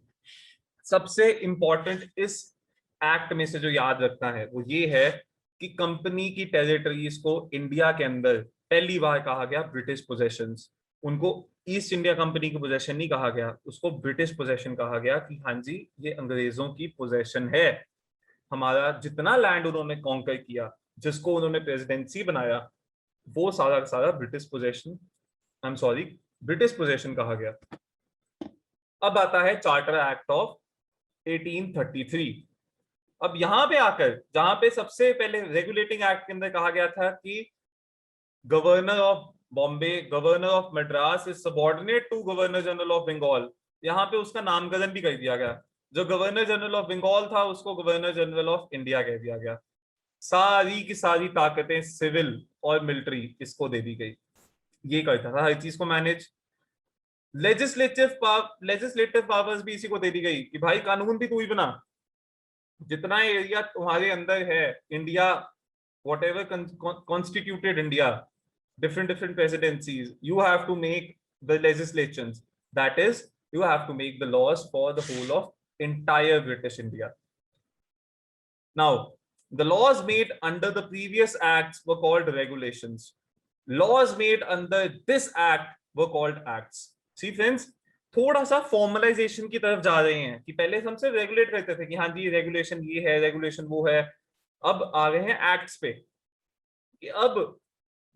सबसे इंपॉर्टेंट इस एक्ट में से जो याद रखना है वो ये है कि कंपनी की टेरिटरीज को इंडिया के अंदर पहली बार कहा गया ब्रिटिश पोजेशंस, उनको ईस्ट इंडिया कंपनी की पोजेशन नहीं कहा गया, उसको ब्रिटिश पोजेशन कहा गया कि हाँ जी ये अंग्रेजों की पोजेशन है, हमारा जितना लैंड उन्होंने कॉन्कर किया, जिसको उन्होंने प्रेसिडेंसी बनाया, वो सारा सारा British possession, I am sorry British possession कहा गया। अब आता है चार्टर एक्ट ऑफ 1833। अब यहां पे आकर जहां पे सबसे पहले रेगुलेटिंग एक्ट के अंदर कहा गया था कि governor of Bombay, governor of Madras is subordinate to governor general of Bengal, यहां पे उसका नामकरण भी कर दिया गया, जो गवर्नर जनरल ऑफ बंगाल था उसको गवर्नर जनरल ऑफ इंडिया कह दिया गया। सारी की सारी ताकतें सिविल और मिलिट्री इसको दे दी गई, ये करता था हर चीज को मैनेज। लेजिस्लेटिव पावर्स भी इसी को दे दी गई कि भाई कानून भी तू ही बना, जितना एरिया तुम्हारे अंदर है India, whatever constituted India, different presidencies, you have to make the legislations, that is you have to make the laws for the whole of entire British India. Now the laws made under the previous acts were called regulations, laws made under this act were called acts. See friends, थोड़ा सा फॉर्मलाइजेशन की तरफ जा रहे हैं कि पहले हम सिर्फ रेगुलेट करते थे कि हाँ जी रेगुलेशन ये है, रेगुलेशन वो है, अब आ गए हैं एक्ट्स पे कि अब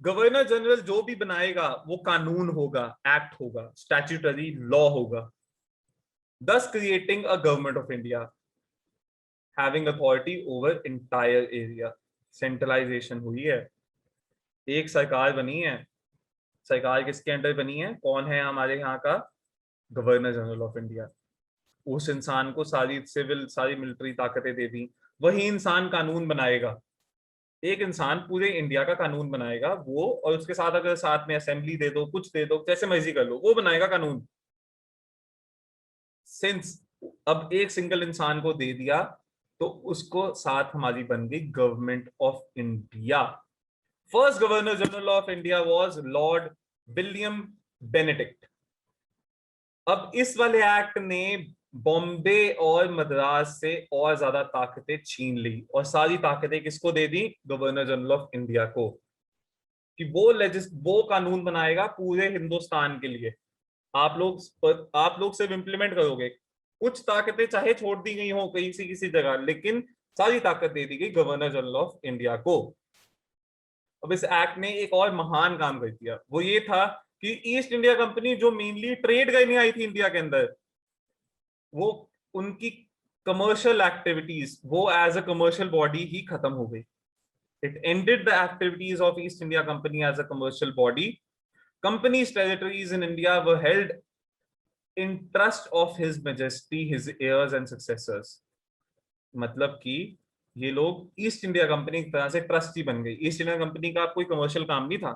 गवर्नर जनरल जो भी बनाएगा वो कानून होगा, एक्ट होगा, स्टैट्यूटरी लॉ होगा, thus creating a government of India having authority over entire area. Centralization हुई है, एक सरकार बनी है, सरकार किसके अंडर बनी है, कौन है हमारे यहाँ का, गवर्नर जनरल ऑफ इंडिया, उस इंसान को सारी सिविल सारी मिलिट्री ताकतें दे दी, वही इंसान कानून बनाएगा, एक इंसान पूरे इंडिया का कानून बनाएगा वो, और उसके साथ अगर साथ में असेंबली दे दो, कुछ दे दो, जैसे मर्जी कर लो, वो बनाएगा कानून। सिंस अब एक सिंगल इंसान को दे दिया तो उसको साथ हमारी बन गई government of India. First governor general of India was Lord William Benedict. अब इस वाले एक्ट ने बॉम्बे और मद्रास से और ज्यादा ताकतें छीन ली और सारी ताकतें किसको दे दी? गवर्नर जनरल ऑफ इंडिया को, कि वो कानून बनाएगा पूरे हिंदुस्तान के लिए। आप लोग सिर्फ इंप्लीमेंट करोगे। कुछ ताकतें चाहे छोड़ दी गई हो कहीं से किसी जगह, लेकिन सारी ताकत दे दी गई गवर्नर जनरल ऑफ इंडिया को। अब इस एक्ट ने एक और महान काम कर दिया, वो ये था कि ईस्ट इंडिया कंपनी जो मेनली ट्रेड करने आई थी इंडिया के अंदर, वो उनकी कमर्शियल एक्टिविटीज वो एज अ कमर्शियल बॉडी ही खत्म हो गई। It ended the activities of East India Company as a commercial body. Company's territories in India were held in trust of His Majesty, his heirs and successors. मतलब कि ये लोग ईस्ट इंडिया कंपनी की तरह से ट्रस्टी बन गई। ईस्ट इंडिया कंपनी का कोई कमर्शियल काम नहीं था,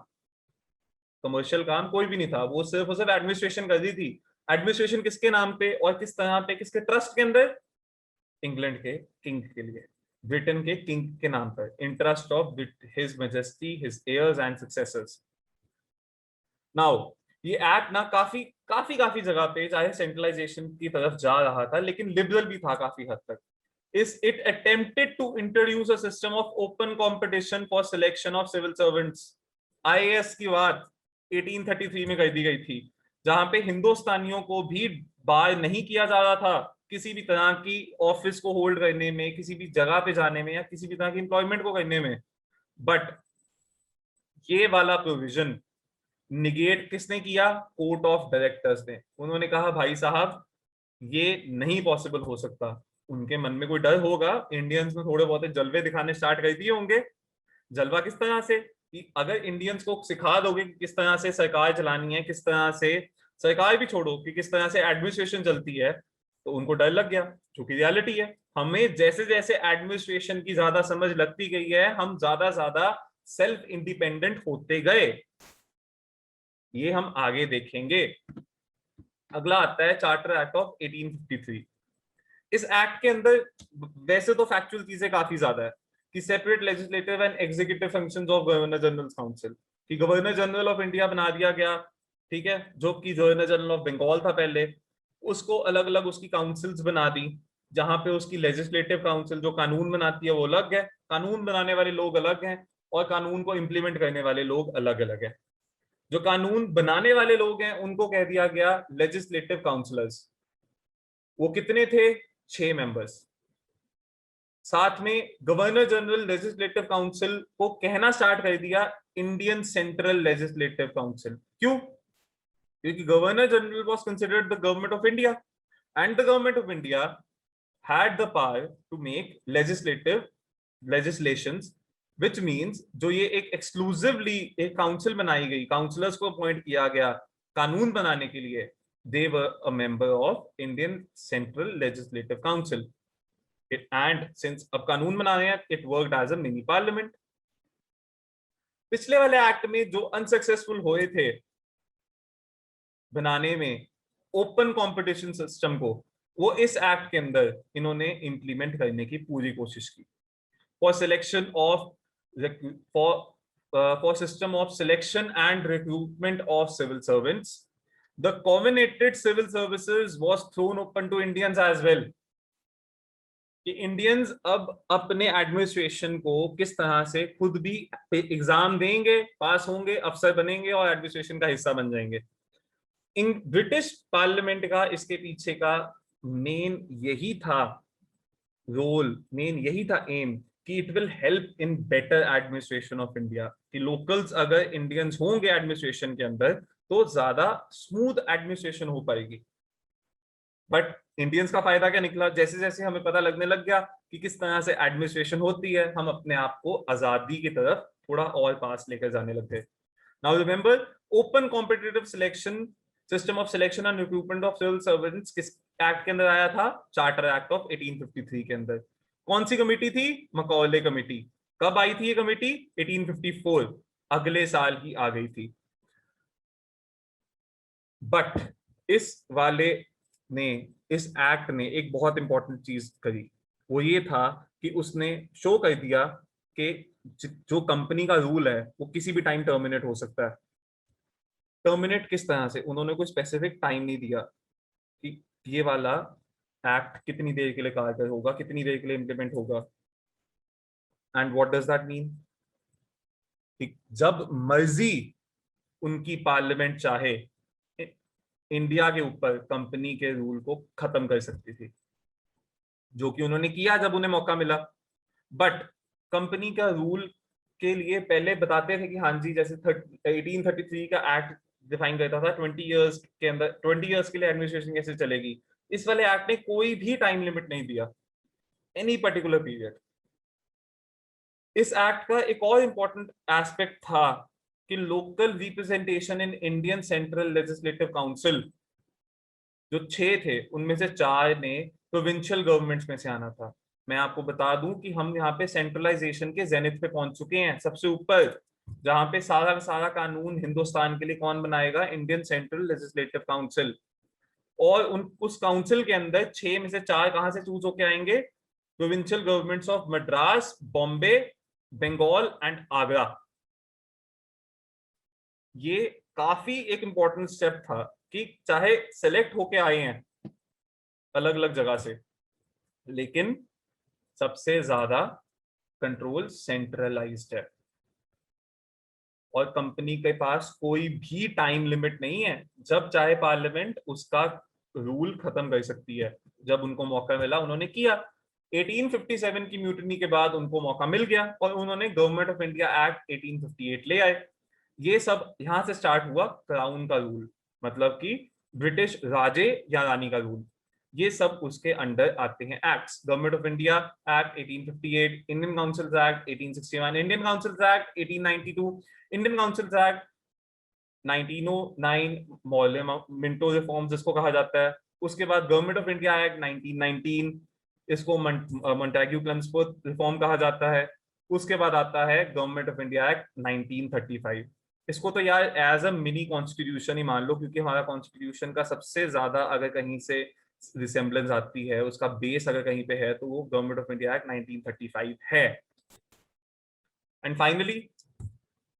कमर्शियल काम कोई भी नहीं था, वो सिर्फ और सिर्फ एडमिनिस्ट्रेशन कर दी थी। एडमिनिस्ट्रेशन किसके नाम पे और किस तरह पे, किसके ट्रस्ट के अंदर? इंग्लैंड के किंग के लिए, ब्रिटेन के किंग के नाम पर, interest of his majesty, his heirs and successors. Now ये एक्ट ना काफी काफी काफी जगह पे चाहे सेंट्रलाइजेशन की तरफ जा रहा था, लेकिन लिबरल भी था काफी हद तक। It attempted to introduce a system of open competition for selection of civil servants. IAS की बात 1833 में कर दी गई थी, जहां पे हिंदुस्तानियों को भी बार नहीं किया जा रहा था किसी भी तरह की ऑफिस को होल्ड करने में, किसी भी जगह पे जाने में, या किसी भी तरह की एम्प्लॉयमेंट को करने में। बट ये वाला प्रोविजन निगेट किसने किया? कोर्ट ऑफ डायरेक्टर्स ने। उन्होंने कहा भाई साहब ये नहीं पॉसिबल हो सकता। उनके मन में कोई डर होगा, इंडियंस में थोड़े बहुत जलवे दिखाने स्टार्ट कर दिए होंगे। जलवा किस तरह से कि अगर इंडियंस को सिखा दोगे कि किस तरह से सरकार चलानी है, किस तरह से, सरकार भी छोड़ो कि किस तरह से एडमिनिस्ट्रेशन चलती है, तो उनको डर लग गया, जो कि रियलिटी है। हमें जैसे जैसे एडमिनिस्ट्रेशन की ज्यादा समझ लगती गई है, हम ज्यादा ज्यादा सेल्फ इंडिपेंडेंट होते गए। ये हम आगे देखेंगे। अगला आता है चार्टर एक्ट ऑफ 1853। इस एक्ट के अंदर वैसे तो फैक्चुअल चीजें काफी ज्यादा है कि separate legislative and executive functions of governor general council, कि गवर्नर जनरल ऑफ इंडिया बना दिया गया, ठीक है, जो कि गवर्नर जनरल ऑफ बंगाल था पहले, उसको अलग अलग उसकी काउंसिल्स बना दी, जहां पे उसकी लेजिस्लेटिव काउंसिल जो कानून बनाती है वो अलग है, कानून बनाने वाले लोग अलग हैं, और कानून को इंप्लीमेंट करने वाले लोग अलग अलग हैं। जो कानून बनाने वाले लोग हैं उनको कह दिया गया लेजिस्लेटिव काउंसिलर्स। वो कितने थे? 6 मेंबर्स। साथ में गवर्नर जनरल लेजिस्लेटिव काउंसिल को कहना स्टार्ट कर दिया इंडियन सेंट्रल लेजिस्लेटिव काउंसिल। क्यों? क्योंकि governor general was considered the government of India, and the government of India had the power to make legislative legislations, which means जो ये एक एक्सक्लूसिवली एक काउंसिल बनाई गई, काउंसिलर्स को अपॉइंट किया गया कानून बनाने के लिए, they were a member of Indian Central Legislative Council. And since अब कानून बना रहे हैं, it worked as a mini parliament. पिछले वाले एक्ट में जो अनसक्सेसफुल हुए थे बनाने में ओपन कंपटीशन सिस्टम को, वो इस एक्ट के अंदर इन्होंने इंप्लीमेंट करने की पूरी कोशिश की। For selection of for system of selection and recruitment of civil servants, the covenanted civil services was thrown open to Indians as well. कि इंडियंस अब अपने एडमिनिस्ट्रेशन को किस तरह से खुद भी एग्जाम देंगे, पास होंगे, अफसर बनेंगे और एडमिनिस्ट्रेशन का हिस्सा बन जाएंगे। इन ब्रिटिश पार्लियामेंट का इसके पीछे का मेन यही था रोल, मेन यही था एम, कि it will help in better administration of India, कि लोकल्स अगर इंडियंस होंगे एडमिनिस्ट्रेशन के अंदर तो ज्यादा स्मूथ एडमिनिस्ट्रेशन हो पाएगी। बट इंडियंस का फायदा क्या निकला? जैसे जैसे हमें पता लगने लग गया कि किस तरह से एडमिनिस्ट्रेशन होती है, हम अपने आप को आजादी की तरफ थोड़ा और पास लेकर जाने लग गए। Now remember, open competitive selection system of selection and recruitment of civil servants किस एक्ट के अंदर आया था? चार्टर एक्ट ऑफ 1853 के अंदर। कौन सी कमिटी थी? Macaulay committee. कब आई थी ये कमेटी? 1854, अगले साल ही आ गई थी। बट इस वाले ने, इस एक्ट ने एक बहुत इंपॉर्टेंट चीज करी, वो ये था कि उसने शो कर दिया कि जो कंपनी का रूल है वो किसी भी टाइम टर्मिनेट हो सकता है। टर्मिनेट किस तरह से, उन्होंने कोई स्पेसिफिक टाइम नहीं दिया कि ये वाला एक्ट कितनी देर के लिए कारगर होगा, कितनी देर के लिए इंप्लीमेंट होगा। And what does that mean? जब मर्जी उनकी पार्लियामेंट चाहे इंडिया के ऊपर कंपनी के रूल को खत्म कर सकती थी, जो कि उन्होंने किया जब उन्हें मौका मिला। बट कंपनी का रूल के लिए पहले बताते थे कि हाँ जी, जैसे 1833 का एक्ट डिफाइन करता था 20 इयर्स के अंदर, 20 इयर्स के लिए एडमिनिस्ट्रेशन कैसे चलेगी। इस वाले एक्ट ने कोई भी टाइम लिमिट नहीं दिया, एनी पर्टिकुलर पीरियड। इस एक्ट का एक और इंपॉर्टेंट एस्पेक्ट था कि local representation in Indian central legislative council, जो 6 थे उनमें से 4 ने प्रोविंशियल गवर्नमेंट्स में से आना था। मैं आपको बता दूं कि हम यहाँ पे सेंट्रलाइजेशन के जेनिथ पे पहुंच चुके हैं, सबसे ऊपर, जहां पे सारा का सारा कानून हिंदुस्तान के लिए कौन बनाएगा? Indian central legislative council. और उस काउंसिल के अंदर 6 में से 4 कहां से चूज होके आएंगे? Provincial governments of Madras, Bombay, Bengal and Agra. ये काफी एक इंपॉर्टेंट स्टेप था कि चाहे सेलेक्ट होके आए हैं अलग अलग जगह से, लेकिन सबसे ज्यादा कंट्रोल सेंट्रलाइज्ड है और कंपनी के पास कोई भी टाइम लिमिट नहीं है। जब चाहे पार्लियामेंट उसका रूल खत्म कर सकती है। जब उनको मौका मिला उन्होंने किया। 1857 की म्यूटिनी के बाद उनको मौका मिल गया और उन्होंने गवर्नमेंट ऑफ इंडिया एक्ट 1858 ले आए। ये सब यहां से स्टार्ट हुआ क्राउन का रूल, मतलब कि ब्रिटिश राजे या रानी का रूल। ये सब उसके अंडर आते हैं acts. Government of India act 1858, Indian councils act 1861, Indian councils act 1892, Indian councils act 1909, Morley Minto reforms जिसको कहा जाता है। उसके बाद गवर्नमेंट ऑफ इंडिया एक्ट 1919, इसको मोंटेग्यू क्लेम्सफोर्थ रिफॉर्म कहा जाता है। उसके बाद आता है गवर्नमेंट ऑफ इंडिया एक्ट 1935। इसको तो यार एज अ मिनी कॉन्स्टिट्यूशन ही मान लो, क्योंकि हमारा कॉन्स्टिट्यूशन का सबसे ज्यादा अगर कहीं से रिसेम्बलेंस आती है, उसका बेस अगर कहीं पे है, तो वो गवर्नमेंट ऑफ इंडिया एक्ट 1935 है। And finally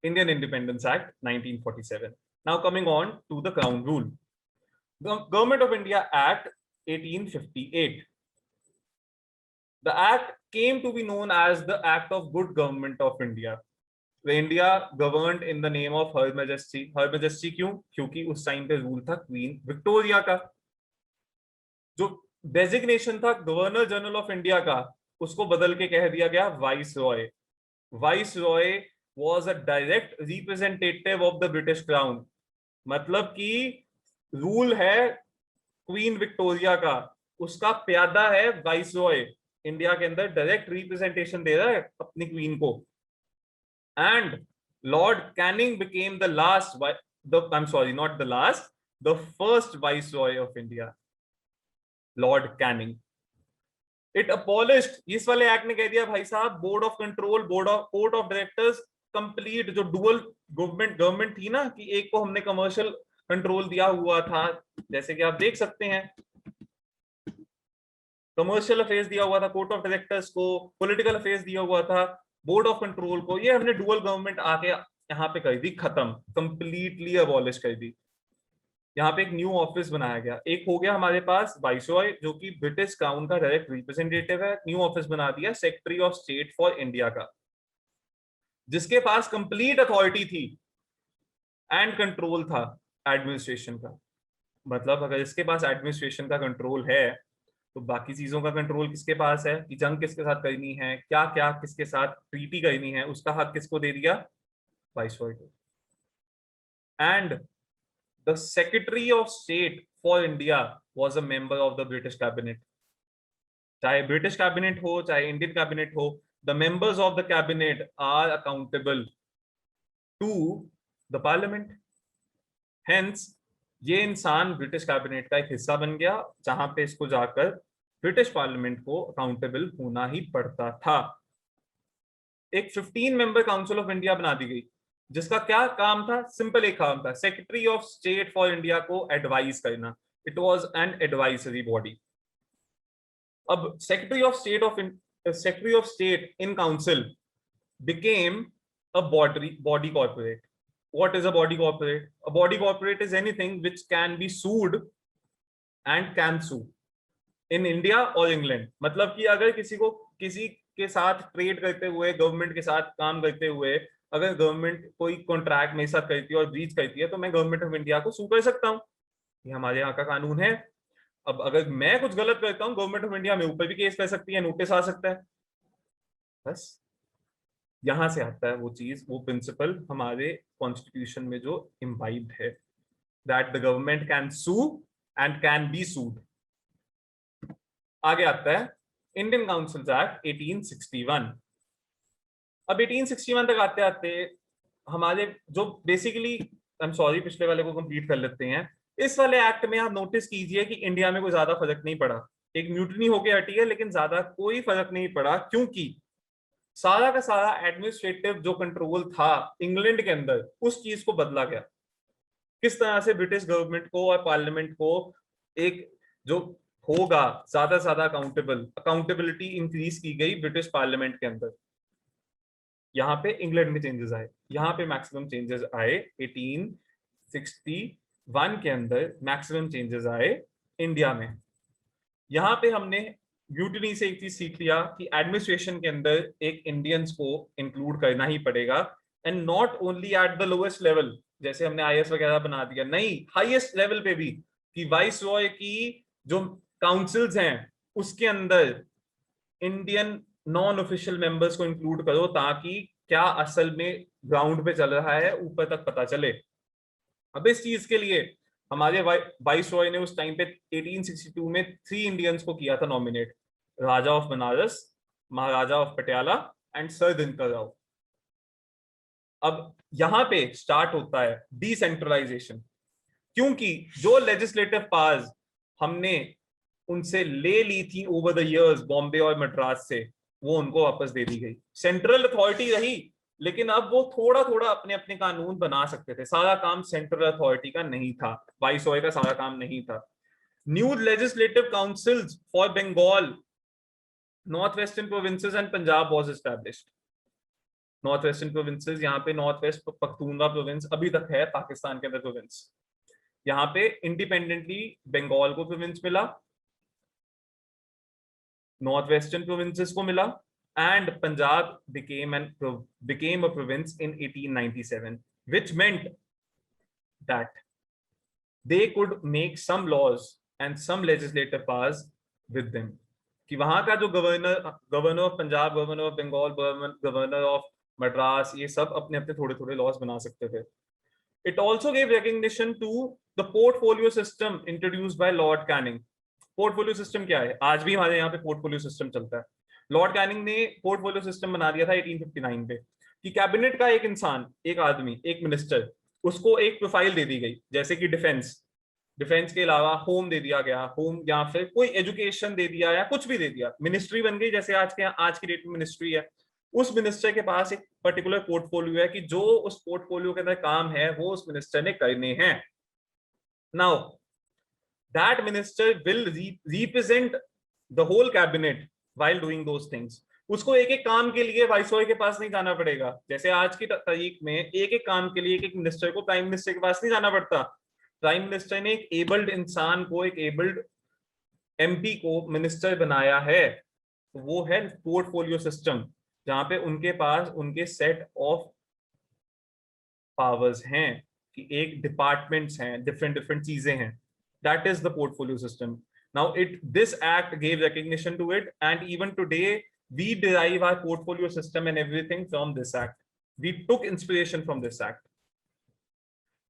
Indian Independence Act 1947. Now coming on to the Crown Rule. The Government of India Act 1858. The act came to be known as the Act of Good Government of India. The India governed in the name of Her Majesty. Her Majesty क्यों? क्योंकि उस टाइम पे रूल था क्वीन विक्टोरिया का। जो डेजिग्नेशन था गवर्नर जनरल ऑफ इंडिया का, उसको बदल के कह दिया गया vice Roy. Vice Roy was a direct representative of the British crown. मतलब कि रूल है क्वीन विक्टोरिया का, उसका प्यादा है वाइस रॉय। इंडिया के अंदर डायरेक्ट रिप्रेजेंटेशन दे रहा है अपनी क्वीन को। And Lord Canning became the last, I am sorry, not the last, the first vice Roy of India, Lord Canning. It abolished, इस वाले एक्ट ने कह दिया भाई साहब, board of control, board of court of directors, complete जो डुअल गवर्नमेंट थी ना, कि एक को हमने कमर्शियल कंट्रोल दिया हुआ था, जैसे कि आप देख सकते हैं कमर्शियल अफेयर्स दिया हुआ था कोर्ट ऑफ डायरेक्टर्स को, पॉलिटिकल अफेयर्स दिया हुआ था बोर्ड ऑफ कंट्रोल को, ये हमने डुअल गवर्नमेंट आके यहाँ पे कर दी खत्म, कंप्लीटली अबॉलिश कर दी। यहाँ पे एक न्यू ऑफिस बनाया गया। एक हो गया हमारे पास वाइसरॉय, जो कि ब्रिटिश क्राउन का डायरेक्ट रिप्रेजेंटेटिव है। न्यू ऑफिस बना दिया secretary of state for India का, जिसके पास कंप्लीट अथॉरिटी थी एंड कंट्रोल था एडमिनिस्ट्रेशन का। मतलब अगर इसके पास एडमिनिस्ट्रेशन का कंट्रोल है, तो बाकी चीजों का कंट्रोल किसके पास है? कि जंग किसके साथ करनी है, क्या क्या किसके साथ ट्रीटी करनी है, उसका हक किसको दे दिया? वाइसरॉय को। And the secretary of state for India was a member of the British cabinet. चाहे ब्रिटिश कैबिनेट हो चाहे इंडियन कैबिनेट हो, the members of the cabinet are accountable to the parliament. Hence ये इंसान ब्रिटिश कैबिनेट का एक हिस्सा बन गया, जहां पे इसको जाकर ब्रिटिश पार्लियामेंट को अकाउंटेबल होना ही पड़ता था। एक 15 मेंबर काउंसिल ऑफ इंडिया बना दी गई, जिसका क्या काम था? सिंपल एक काम था, secretary of state for India को एडवाइस करना। It was an advisory body. अब secretary of state in council became a body corporate. What is a body corporate? A body corporate is anything which can be sued and can sue in India और इंग्लैंड. मतलब कि अगर किसी के साथ ट्रेड करते हुए, गवर्नमेंट के साथ काम करते हुए, अगर गवर्नमेंट कोई कॉन्ट्रैक्ट मेरे साथ करती है और ब्रीच करती है, तो मैं गवर्नमेंट ऑफ इंडिया को सू कर सकता हूँ. ये हमारे यहाँ का कानून है. अब अगर मैं कुछ गलत करता हूँ, गवर्नमेंट ऑफ इंडिया मेरे ऊपर भी केस कर सकती है, नोटिस आ सकता है. बस यहां से आता है वो चीज, वो प्रिंसिपल हमारे कॉन्स्टिट्यूशन में जो इम्बाइब्ड है, that the government can sue and can be sued. आगे आता है इंडियन काउंसिल्स एक्ट 1861. अब 1861 तक आते आते हमारे जो बेसिकली, आई एम सॉरी पिछले वाले को कंप्लीट कर लेते हैं. इस वाले एक्ट में आप नोटिस कीजिए कि इंडिया में कोई ज्यादा फर्क नहीं पड़ा. एक म्यूटनी होके हटी है, लेकिन ज्यादा कोई फर्क नहीं पड़ा, क्योंकि सारा का सारा एडमिनिस्ट्रेटिव जो कंट्रोल था इंग्लैंड के अंदर, उस चीज को बदला गया. किस तरह से ब्रिटिश गवर्नमेंट को और पार्लियामेंट को एक जो होगा ज्यादा से ज्यादा अकाउंटेबिलिटी इंक्रीज की गई ब्रिटिश पार्लियामेंट के अंदर. यहाँ पे इंग्लैंड में चेंजेस आए, यहाँ पे मैक्सिमम चेंजेस आए 1861 के अंदर, मैक्सिमम चेंजेस आए इंडिया में. यहाँ पे हमने ब्यूटनी से एक चीज सीख लिया कि एडमिनिस्ट्रेशन के अंदर एक इंडियंस को इंक्लूड करना ही पड़ेगा, and not only at the lowest level, जैसे हमने आईएएस वगैरह बना दिया, नहीं, हाईएस्ट लेवल पे भी, कि वाइस रॉय की जो काउंसिल्स हैं उसके अंदर इंडियन नॉन ऑफिशियल मेंबर्स को इंक्लूड करो, ताकि क्या असल में ग्राउंड पे चल रहा है ऊपर तक पता चले. अब इस चीज के लिए हमारे वाइस रॉय ने उस टाइम पे 1862 में 3 इंडियंस को किया था nominate, Raja of Banaras, Maharaja of Patiala and sir Dinkar Rao. अब यहां पे स्टार्ट होता है डिसेंट्रलाइजेशन, क्योंकि जो लेजिस्लेटिव पावर्स हमने उनसे ले ली थी ओवर द इयर्स बॉम्बे और मद्रास से, वो उनको वापस दे दी गई. सेंट्रल अथॉरिटी रही, लेकिन अब वो थोड़ा थोड़ा अपने अपने कानून बना सकते थे. सारा काम सेंट्रल अथॉरिटी का नहीं था, वाइसरॉय का सारा काम नहीं था. New legislative councils for Bengal, north western provinces and Punjab was established. North western provinces, यहाँ पे नॉर्थ वेस्ट पख्तूनवा प्रोविंस अभी तक है पाकिस्तान के अंदर प्रोविंस. यहाँ पे इंडिपेंडेंटली बंगाल को प्रोविंस मिला, नॉर्थ वेस्टर्न प्रोविंसेस को मिला, and Punjab became a province in 1897, which meant that they could make some laws and some legislative powers with them. कि वहां का जो governor of Punjab, governor of Bengal, governor of Madras, ये सब अपने अपने थोड़े थोड़े लॉज बना सकते थे. It also gave recognition to the portfolio system introduced by Lord Canning. Portfolio system क्या है? आज भी हमारे यहाँ पे पोर्टफोलियो सिस्टम चलता है. लॉर्ड कैनिंग ने पोर्टफोलियो सिस्टम बना दिया था 1859 पे, कि कैबिनेट का एक इंसान, एक आदमी, एक मिनिस्टर, उसको एक प्रोफाइल दे दी गई, जैसे कि डिफेंस के अलावा होम दे दिया गया, होम, या फिर कोई एजुकेशन दे दिया, या कुछ भी दे दिया. मिनिस्ट्री बन गई, जैसे आज की डेट में मिनिस्ट्री है. उस मिनिस्टर के पास एक पर्टिकुलर पोर्टफोलियो है कि जो उस पोर्टफोलियो के अंदर काम है वो उस मिनिस्टर ने करने हैं. Now that minister will represent the whole cabinet while doing those things. उसको एक एक काम के लिए वाइसरॉय के पास नहीं जाना पड़ेगा. जैसे आज की तारीख में एक एक काम के लिए एक एक मिनिस्टर को प्राइम मिनिस्टर के पास नहीं जाना पड़ता. प्राइम मिनिस्टर ने एक एबल्ड इंसान को, एक एबल्ड एमपी को मिनिस्टर बनाया है. वो है पोर्टफोलियो सिस्टम, जहां पे उनके पास उनके सेट ऑफ पावर्स हैं, कि एक डिपार्टमेंट्स हैं, डिफरेंट चीजें हैं. That is the portfolio system. Now this act gave recognition to it, and even today we derive our portfolio system and everything from this act. We took inspiration from this act.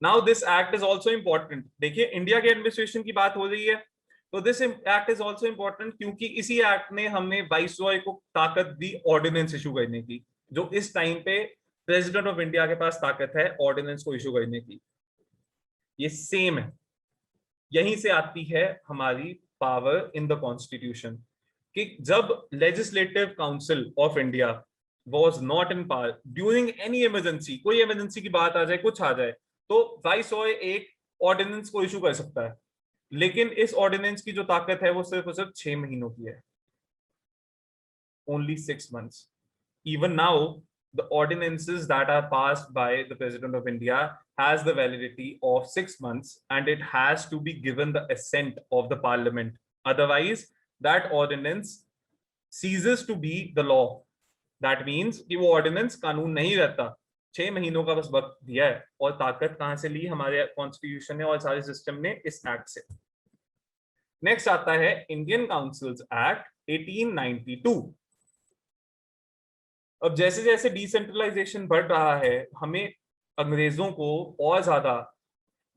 Now this act is also important. देखिए इंडिया के एडमिनिस्ट्रेशन की बात हो रही है, तो this act is also important क्योंकि इसी एक्ट ने हमें वाइसरॉय को ताकत दी ऑर्डिनेंस इशू करने की, जो इस टाइम पे प्रेसिडेंट ऑफ इंडिया के पास ताकत है ऑर्डिनेंस को इशू करने की. ये सेम है. यहीं से आती है हमारी पावर इन द कॉन्स्टिट्यूशन, कि जब legislative council of India was not in power during any emergency, कोई इमरजेंसी की बात आ जाए, कुछ आ जाए, तो वाइसरॉय एक ऑर्डिनेंस को इशू कर सकता है. लेकिन इस ऑर्डिनेंस की जो ताकत है वो सिर्फ और सिर्फ 6 महीनों की है. Only 6 months. Even now the ordinances that are passed by the President of India has the validity of 6 months and it has to be given the assent of the parliament. Otherwise, that ordinance ceases to be the law. That means कि वो ordinance कानून नहीं रहता. 6 महीनों का बस वक्त दिया है और ताकत कहां से ली? हमारे कॉन्स्टिट्यूशन ने और सारे सिस्टम ने, इस एक्ट से. नेक्स्ट आता है इंडियन काउंसिल्स एक्ट 1892. अब जैसे जैसे डिसेंट्रलाइजेशन बढ़ रहा है, हमें अंग्रेजों को और ज्यादा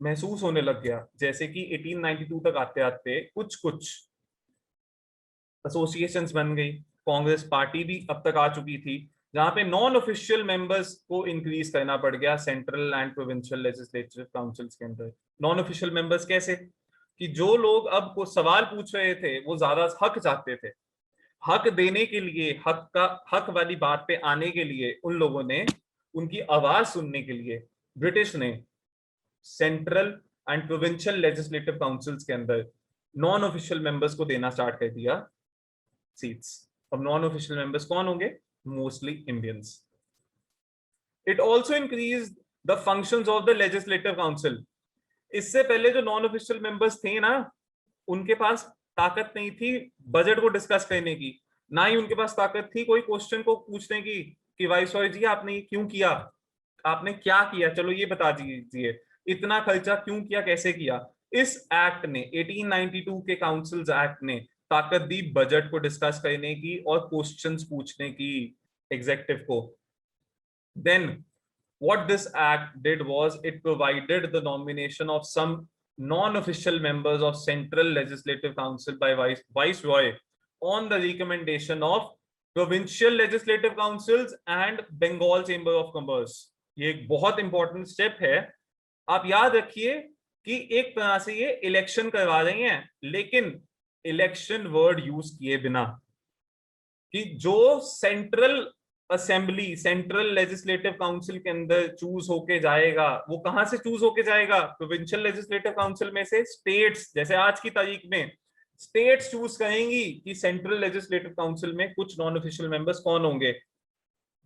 महसूस होने लग गया. जैसे कि 1892 तक आते आते कुछ कुछ एसोसिएशंस बन गई. कांग्रेस पार्टी भी अब तक आ चुकी थी, जहां पे नॉन ऑफिशियल मेंबर्स को इंक्रीज करना पड़ गया central and provincial legislative councils के अंदर. नॉन ऑफिशियल मेंबर्स कैसे? कि जो लोग अब को सवाल पूछ रहे थे वो ज्यादा हक चाहते थे. हक देने के लिए, हक वाली बात पे आने के लिए, उन लोगों ने उनकी आवाज सुनने के लिए ब्रिटिश ने central and provincial legislative councils के अंदर नॉन ऑफिशियल मेंबर्स को देना स्टार्ट कर दिया सीट्स. अब नॉन ऑफिशियल मेंबर्स कौन होंगे? Mostly Indians. It also increase the functions of the legislative council. इससे पहले जो नॉन ऑफिशियल मेंबर्स थे ना, उनके पास ताकत नहीं थी बजट को डिस्कस करने की, ना ही उनके पास ताकत थी कोई क्वेश्चन को पूछने की कि वाइसरॉय जी आपने ये क्यों किया, आपने क्या किया, चलो ये बता दीजिए, इतना खर्चा क्यों किया, कैसे किया. इस एक्ट ने, 1892 के काउंसिल्स एक्ट ने ताकत दी बजट को डिस्कस करने की और क्वेश्चंस पूछने की एग्जीक्यूटिव को. Then what this act did was it provided the nomination of some non-official members of Central Legislative Council by Viceroy on the recommendation of Provincial Legislative Councils and Bengal Chamber of Commerce. ये एक बहुत इंपॉर्टेंट स्टेप है. आप याद रखिए कि एक तरह से ये इलेक्शन करवा रही हैं, लेकिन इलेक्शन वर्ड यूज किए बिना. कि जो central assembly, central legislative council के अंदर चूज होके जाएगा, वो कहां से चूज होके जाएगा? प्रोविंशियल लेजिस्लेटिव काउंसिल में से स्टेट्स, जैसे आज की तारीख में स्टेट्स चूज करेंगी कि सेंट्रल लेजिस्लेटिव काउंसिल में कुछ नॉन ऑफिशियल मेंबर्स कौन होंगे.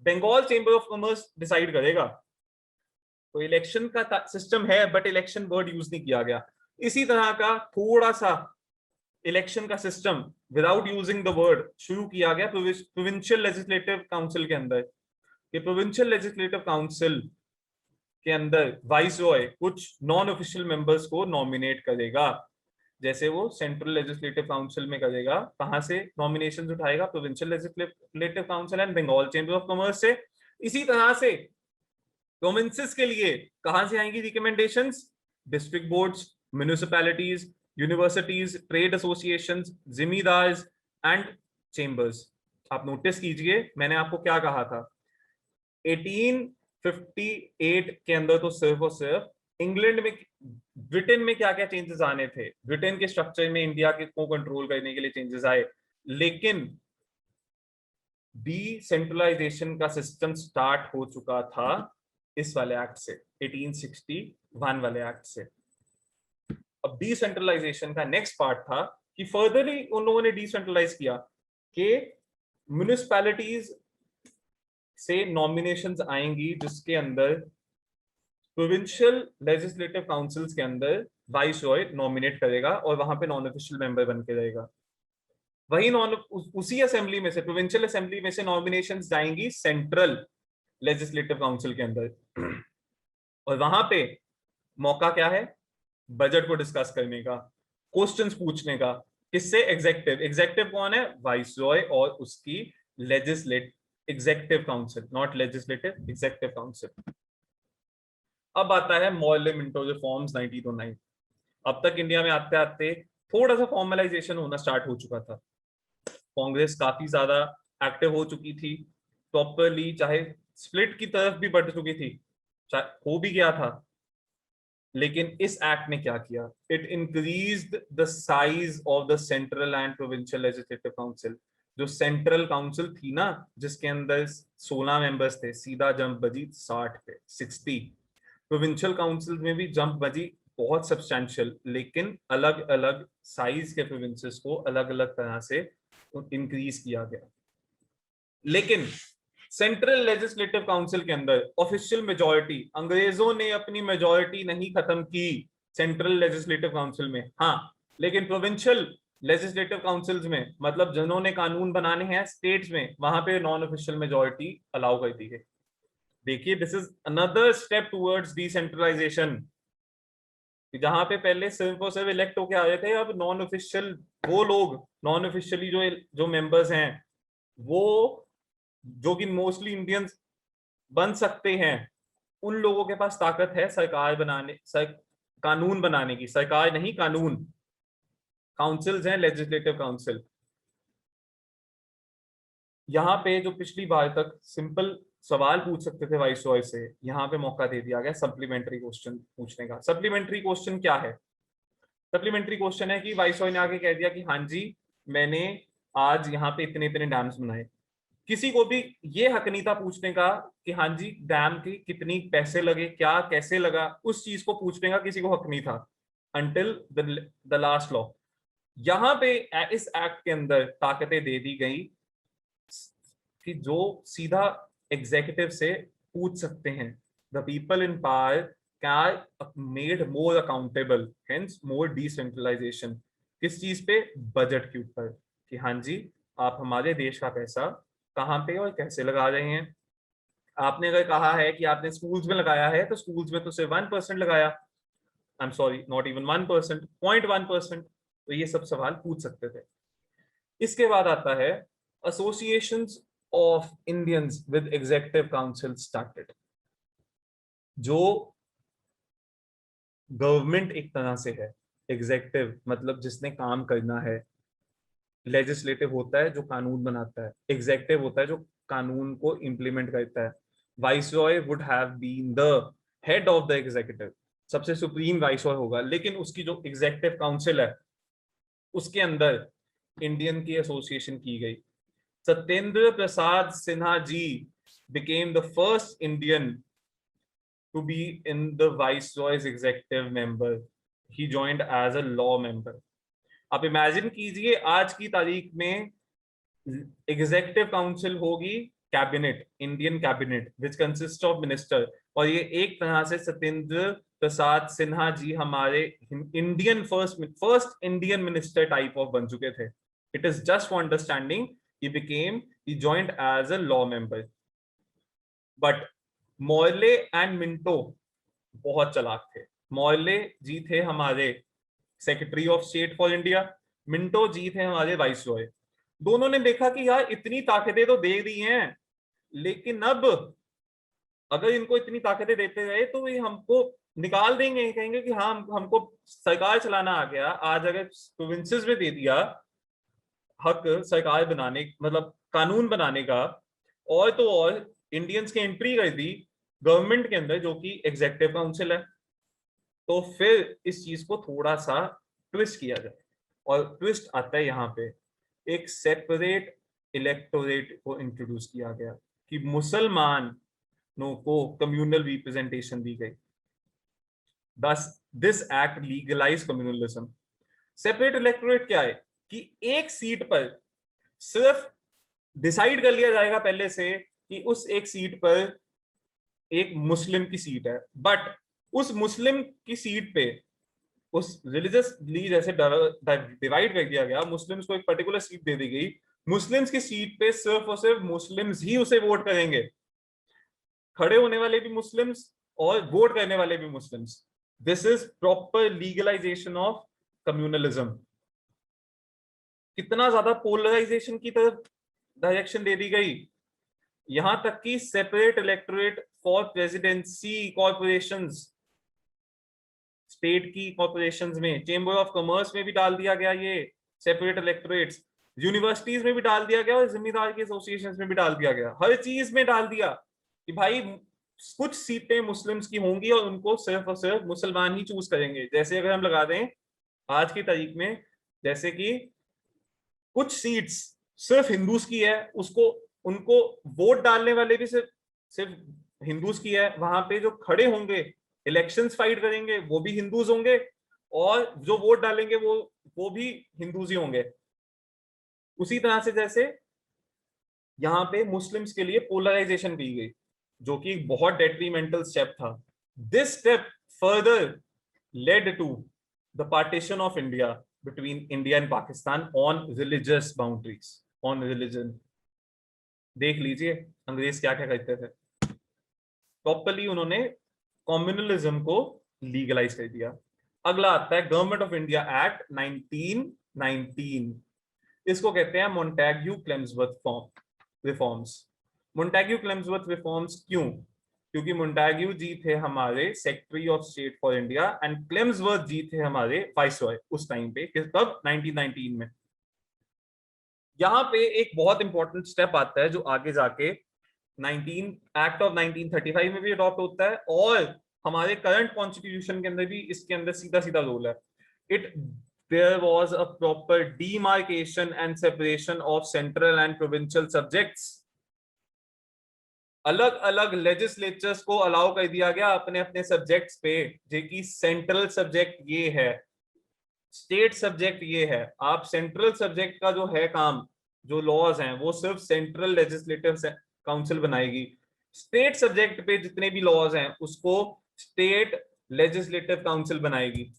Bengal chamber of commerce decide करेगा. तो इलेक्शन का सिस्टम है, बट इलेक्शन वर्ड यूज नहीं किया गया. इसी तरह का थोड़ा सा इलेक्शन का system without using the word शुरू किया गया प्रोविंशियल लेजिस्लेटिव काउंसिल के अंदर. कि प्रोविंशियल लेजिस्लेटिव काउंसिल के अंदर वाइसरॉय कुछ नॉन ऑफिशियल मेंबर्स को नॉमिनेट करेगा, जैसे वो सेंट्रल लेजिस्लेटिव काउंसिल में करेगा. कहां से नॉमिनेशंस उठाएगा? Provincial legislative council and Bengal chamber of commerce से. इसी तरह से प्रोविंसेस के लिए कहां से आएंगी recommendations? District boards, municipalities, universities, trade associations, zamindars and chambers. आप नोटिस कीजिए मैंने आपको क्या कहा था. 1858 के अंदर तो सिर्फ और सिर्फ इंग्लैंड में, ब्रिटेन में क्या क्या चेंजेस आने थे, ब्रिटेन के स्ट्रक्चर में इंडिया के को कंट्रोल करने के लिए चेंजेस आए, लेकिन डिसेंट्रलाइजेशन का सिस्टम स्टार्ट हो चुका था इस वाले एक्ट से, 1861 वाले एक्ट से. अब डिसेंट्रलाइजेशन का नेक्स्ट पार्ट था कि फर्दरली उन लोगों ने डिसेंट्रलाइज किया कि म्युनिसिपैलिटीज से नॉमिनेशंस आएंगी जिसके अंदर प्रोविंशियल लेजिस्लेटिव काउंसिल्स के अंदर वाइसरॉय नॉमिनेट करेगा और वहां पे नॉन ऑफिशियल मेंबर बन के रहेगा. वही उसी असेंबली में से, प्रोविंशियल असेंबली में से नॉमिनेशंस जाएंगी सेंट्रल लेजिस्लेटिव काउंसिल के अंदर. और वहां पे मौका क्या है? बजट को डिस्कस करने का, क्वेश्चंस पूछने का. किससे? एग्जीक्यूटिव. एग्जीक्यूटिव कौन है? वाइसरॉय और उसकी executive council, not legislative, executive council. अब आता है मॉर्ले मिंटो रिफॉर्म्स 1909. अब तक इंडिया में आते आते थोड़ा सा फॉर्मलाइजेशन होना स्टार्ट हो चुका था. कांग्रेस काफी ज्यादा एक्टिव हो चुकी थी प्रॉपरली, चाहे स्प्लिट की तरफ भी बढ़ चुकी थी, हो भी गया था. लेकिन इस एक्ट ने क्या किया? It increased the size of the central and provincial legislative council. जो सेंट्रल काउंसिल थी ना, जिसके अंदर 16 मेंबर्स थे, सीधा जंप बजी 60 पे, 60. प्रोविंशियल काउंसिल में भी जंप बजी बहुत सब्सटैंशियल, लेकिन अलग अलग साइज के प्रोविंसेस को अलग अलग तरह से इंक्रीज किया गया. लेकिन सेंट्रल लेजिस्लेटिव काउंसिल के अंदर ऑफिशियल मेजोरिटी, अंग्रेजों ने अपनी मेजोरिटी नहीं खत्म की सेंट्रल लेजिस्लेटिव काउंसिल में, हाँ, लेकिन प्रोविंशियल लेजिस्लेटिव काउंसिल्स में, मतलब जिन्होंने कानून बनाने हैं स्टेट्स में, वहां पे नॉन ऑफिशियल मेजोरिटी अलाउ कर दी है। देखिए, this is another step towards decentralization. जहां पे पहले सिर्फ और सिर्फ इलेक्ट होके आ रहे थे, अब नॉन ऑफिशियल, वो लोग नॉन ऑफिशियली जो जो मेंबर्स हैं, वो जो कि मोस्टली इंडियंस बन सकते हैं, उन लोगों के पास ताकत है सरकार बनाने, कानून बनाने की। सरकार नहीं, कानून। काउंसिल्स हैं, लेजिस्लेटिव काउंसिल। यहाँ पे जो पिछली बार तक सिंपल सवाल पूछ सकते थे वाइस रॉय से, यहाँ पे मौका दे दिया गया सप्लीमेंट्री क्वेश्चन पूछने का। सप्लीमेंट्री क्वेश्चन क्या है? सप्लीमेंट्री क्वेश्चन है कि वाइस रॉय ने आके कह दिया कि हाँ जी, मैंने आज यहाँ पे इतने इतने डैम्स बनाए। किसी को भी ये हक नहीं था पूछने का कि हाँ जी, डैम की कितनी पैसे लगे, क्या कैसे लगा, उस चीज को पूछने का किसी को हक नहीं था अंटिल द लास्ट लॉ। यहाँ पे इस एक्ट के अंदर ताकतें दे दी गई कि जो सीधा एग्जीक्यूटिव से पूछ सकते हैं। The people in power can made more accountable, hence more decentralization. किस चीज पे? बजट के ऊपर, कि हाँ जी, आप हमारे देश का पैसा कहाँ पे और कैसे लगा रहे हैं। आपने अगर कहा है कि आपने स्कूल्स में लगाया है, तो स्कूल्स में तो सिर्फ 1% लगाया, आई एम सॉरी, नॉट इवन 1%, 0.1%। तो ये सब सवाल पूछ सकते थे। इसके बाद आता है associations of Indians with executive council started. जो गवर्नमेंट एक तरह से है, एग्जीक्यूटिव मतलब जिसने काम करना है, लेजिस्लेटिव होता है जो कानून बनाता है, एग्जीक्यूटिव होता है जो कानून को इंप्लीमेंट करता है। Viceroy would have been the head of the executive, सबसे सुप्रीम वाइसरॉय होगा, लेकिन उसकी जो एग्जीक्यूटिव काउंसिल है उसके अंदर इंडियन की एसोसिएशन की गई। सत्येंद्र प्रसाद सिन्हा जी became the first Indian to be in the Viceroy's executive member. He joined as a law member. आप इमेजिन कीजिए, आज की तारीख में एग्जीक्यूटिव काउंसिल होगी cabinet, Indian cabinet which consist of minister, और ये एक तरह से सत्येंद्र प्रसाद सिन्हा जी हमारे Indian first Indian minister type of बन चुके थे। It is just for understanding, he joined as a law member. But Morley and Minto बहुत चालाक थे। मॉर्ले जी थे हमारे secretary of state for India, Minto ji थे हमारे वाइस रॉय। दोनों ने देखा कि यार इतनी ताकतें तो दे दी हैं, लेकिन अब अगर इनको इतनी ताकतें देते रहे तो ये हमको निकाल देंगे, कहेंगे कि हाँ, हमको सरकार चलाना आ गया। आज अगर प्रोविंसेस में दे दिया हक सरकार बनाने, मतलब कानून बनाने का, और तो और इंडियंस की एंट्री कर दी गवर्नमेंट के अंदर जो कि एग्जीक्यूटिव काउंसिल है, तो फिर इस चीज को थोड़ा सा ट्विस्ट किया जाए। और ट्विस्ट आता है यहाँ पे, एक सेपरेट इलेक्टोरेट को इंट्रोड्यूस किया गया कि मुसलमानों को कम्युनल रिप्रेजेंटेशन दी गई। Thus, this act legalized communalism. Separate electorate क्या है कि एक सीट पर सिर्फ डिसाइड कर लिया जाएगा पहले से कि उस एक सीट पर एक मुस्लिम की सीट है, बट उस मुस्लिम की सीट पे उस रिलीजियसली जैसे डिवाइड कर दिया गया, मुस्लिम्स को एक पर्टिकुलर सीट दे दी गई, मुस्लिम्स की सीट पे सिर्फ और सिर्फ मुस्लिम्स ही उसे वोट करेंगे, खड़े होने वाले भी मुस्लिम्स और वोट करने वाले भी Muslims. This is proper legalisation of communalism. कितना ज्यादा पोलराइजेशन की तरफ डायरेक्शन दे दी गई, यहां तक कि separate electorate for presidency corporations, state की कॉर्पोरेशंस में, चेंबर ऑफ कॉमर्स में भी डाल दिया गया ये सेपरेट इलेक्टोरेट्स, यूनिवर्सिटीज में भी डाल दिया गया और जिम्मेदार की एसोसिएशंस में भी डाल दिया गया। हर चीज में डाल दिया कि भाई कुछ सीटें मुस्लिम्स की होंगी और उनको सिर्फ और सिर्फ मुसलमान ही चूज करेंगे। जैसे अगर हम लगा दें आज की तारीख में, जैसे कि कुछ सीट्स सिर्फ हिंदूज की है, उसको उनको वोट डालने वाले भी सिर्फ सिर्फ हिंदूज की है, वहां पे जो खड़े होंगे इलेक्शंस फाइट करेंगे वो भी हिंदूज होंगे, और जो वोट डालेंगे वो भी हिंदूज ही होंगे। उसी तरह से जैसे यहाँ पे मुस्लिम्स के लिए पोलराइजेशन की गई, जो कि एक बहुत डेट्रीमेंटल स्टेप था. This step further led to the partition of India between India and Pakistan on religious boundaries, on religion. देख लीजिए अंग्रेज क्या क्या करते थे. प्रॉपरली उन्होंने कम्युनलिज्म को लीगलाइज कर दिया. अगला आता है गवर्नमेंट ऑफ इंडिया एक्ट 1919. इसको कहते हैं Montagu Chelmsford reforms. Montagu Chelmsford reforms क्यों? क्योंकि मोंटेग्यू जी थे हमारे secretary of state for India and Chelmsford ji थे हमारे वाइसरॉय उस टाइम पे. कब? 1919 में. यहाँ पे एक बहुत इंपॉर्टेंट स्टेप आता है जो आगे जाके 19 एक्ट ऑफ 1935 में भी अडॉप्ट होता है और हमारे करंट कॉन्स्टिट्यूशन के अंदर भी इसके अंदर सीधा सीधा रोल है. It there was a proper demarcation and separation of central and provincial subjects. अलग अलग लेजिस्लेचर्स को अलाउ कर दिया गया अपने अपने सब्जेक्ट्स पे, जो कि सेंट्रल सब्जेक्ट ये है, स्टेट सब्जेक्ट ये है. आप सेंट्रल सब्जेक्ट का जो है काम, जो लॉज हैं वो सिर्फ सेंट्रल लेजिस्लेटिव काउंसिल बनाएगी. स्टेट सब्जेक्ट पे जितने भी लॉज हैं उसको स्टेट लेजिस्लेटिव काउंसिल बनाएगी.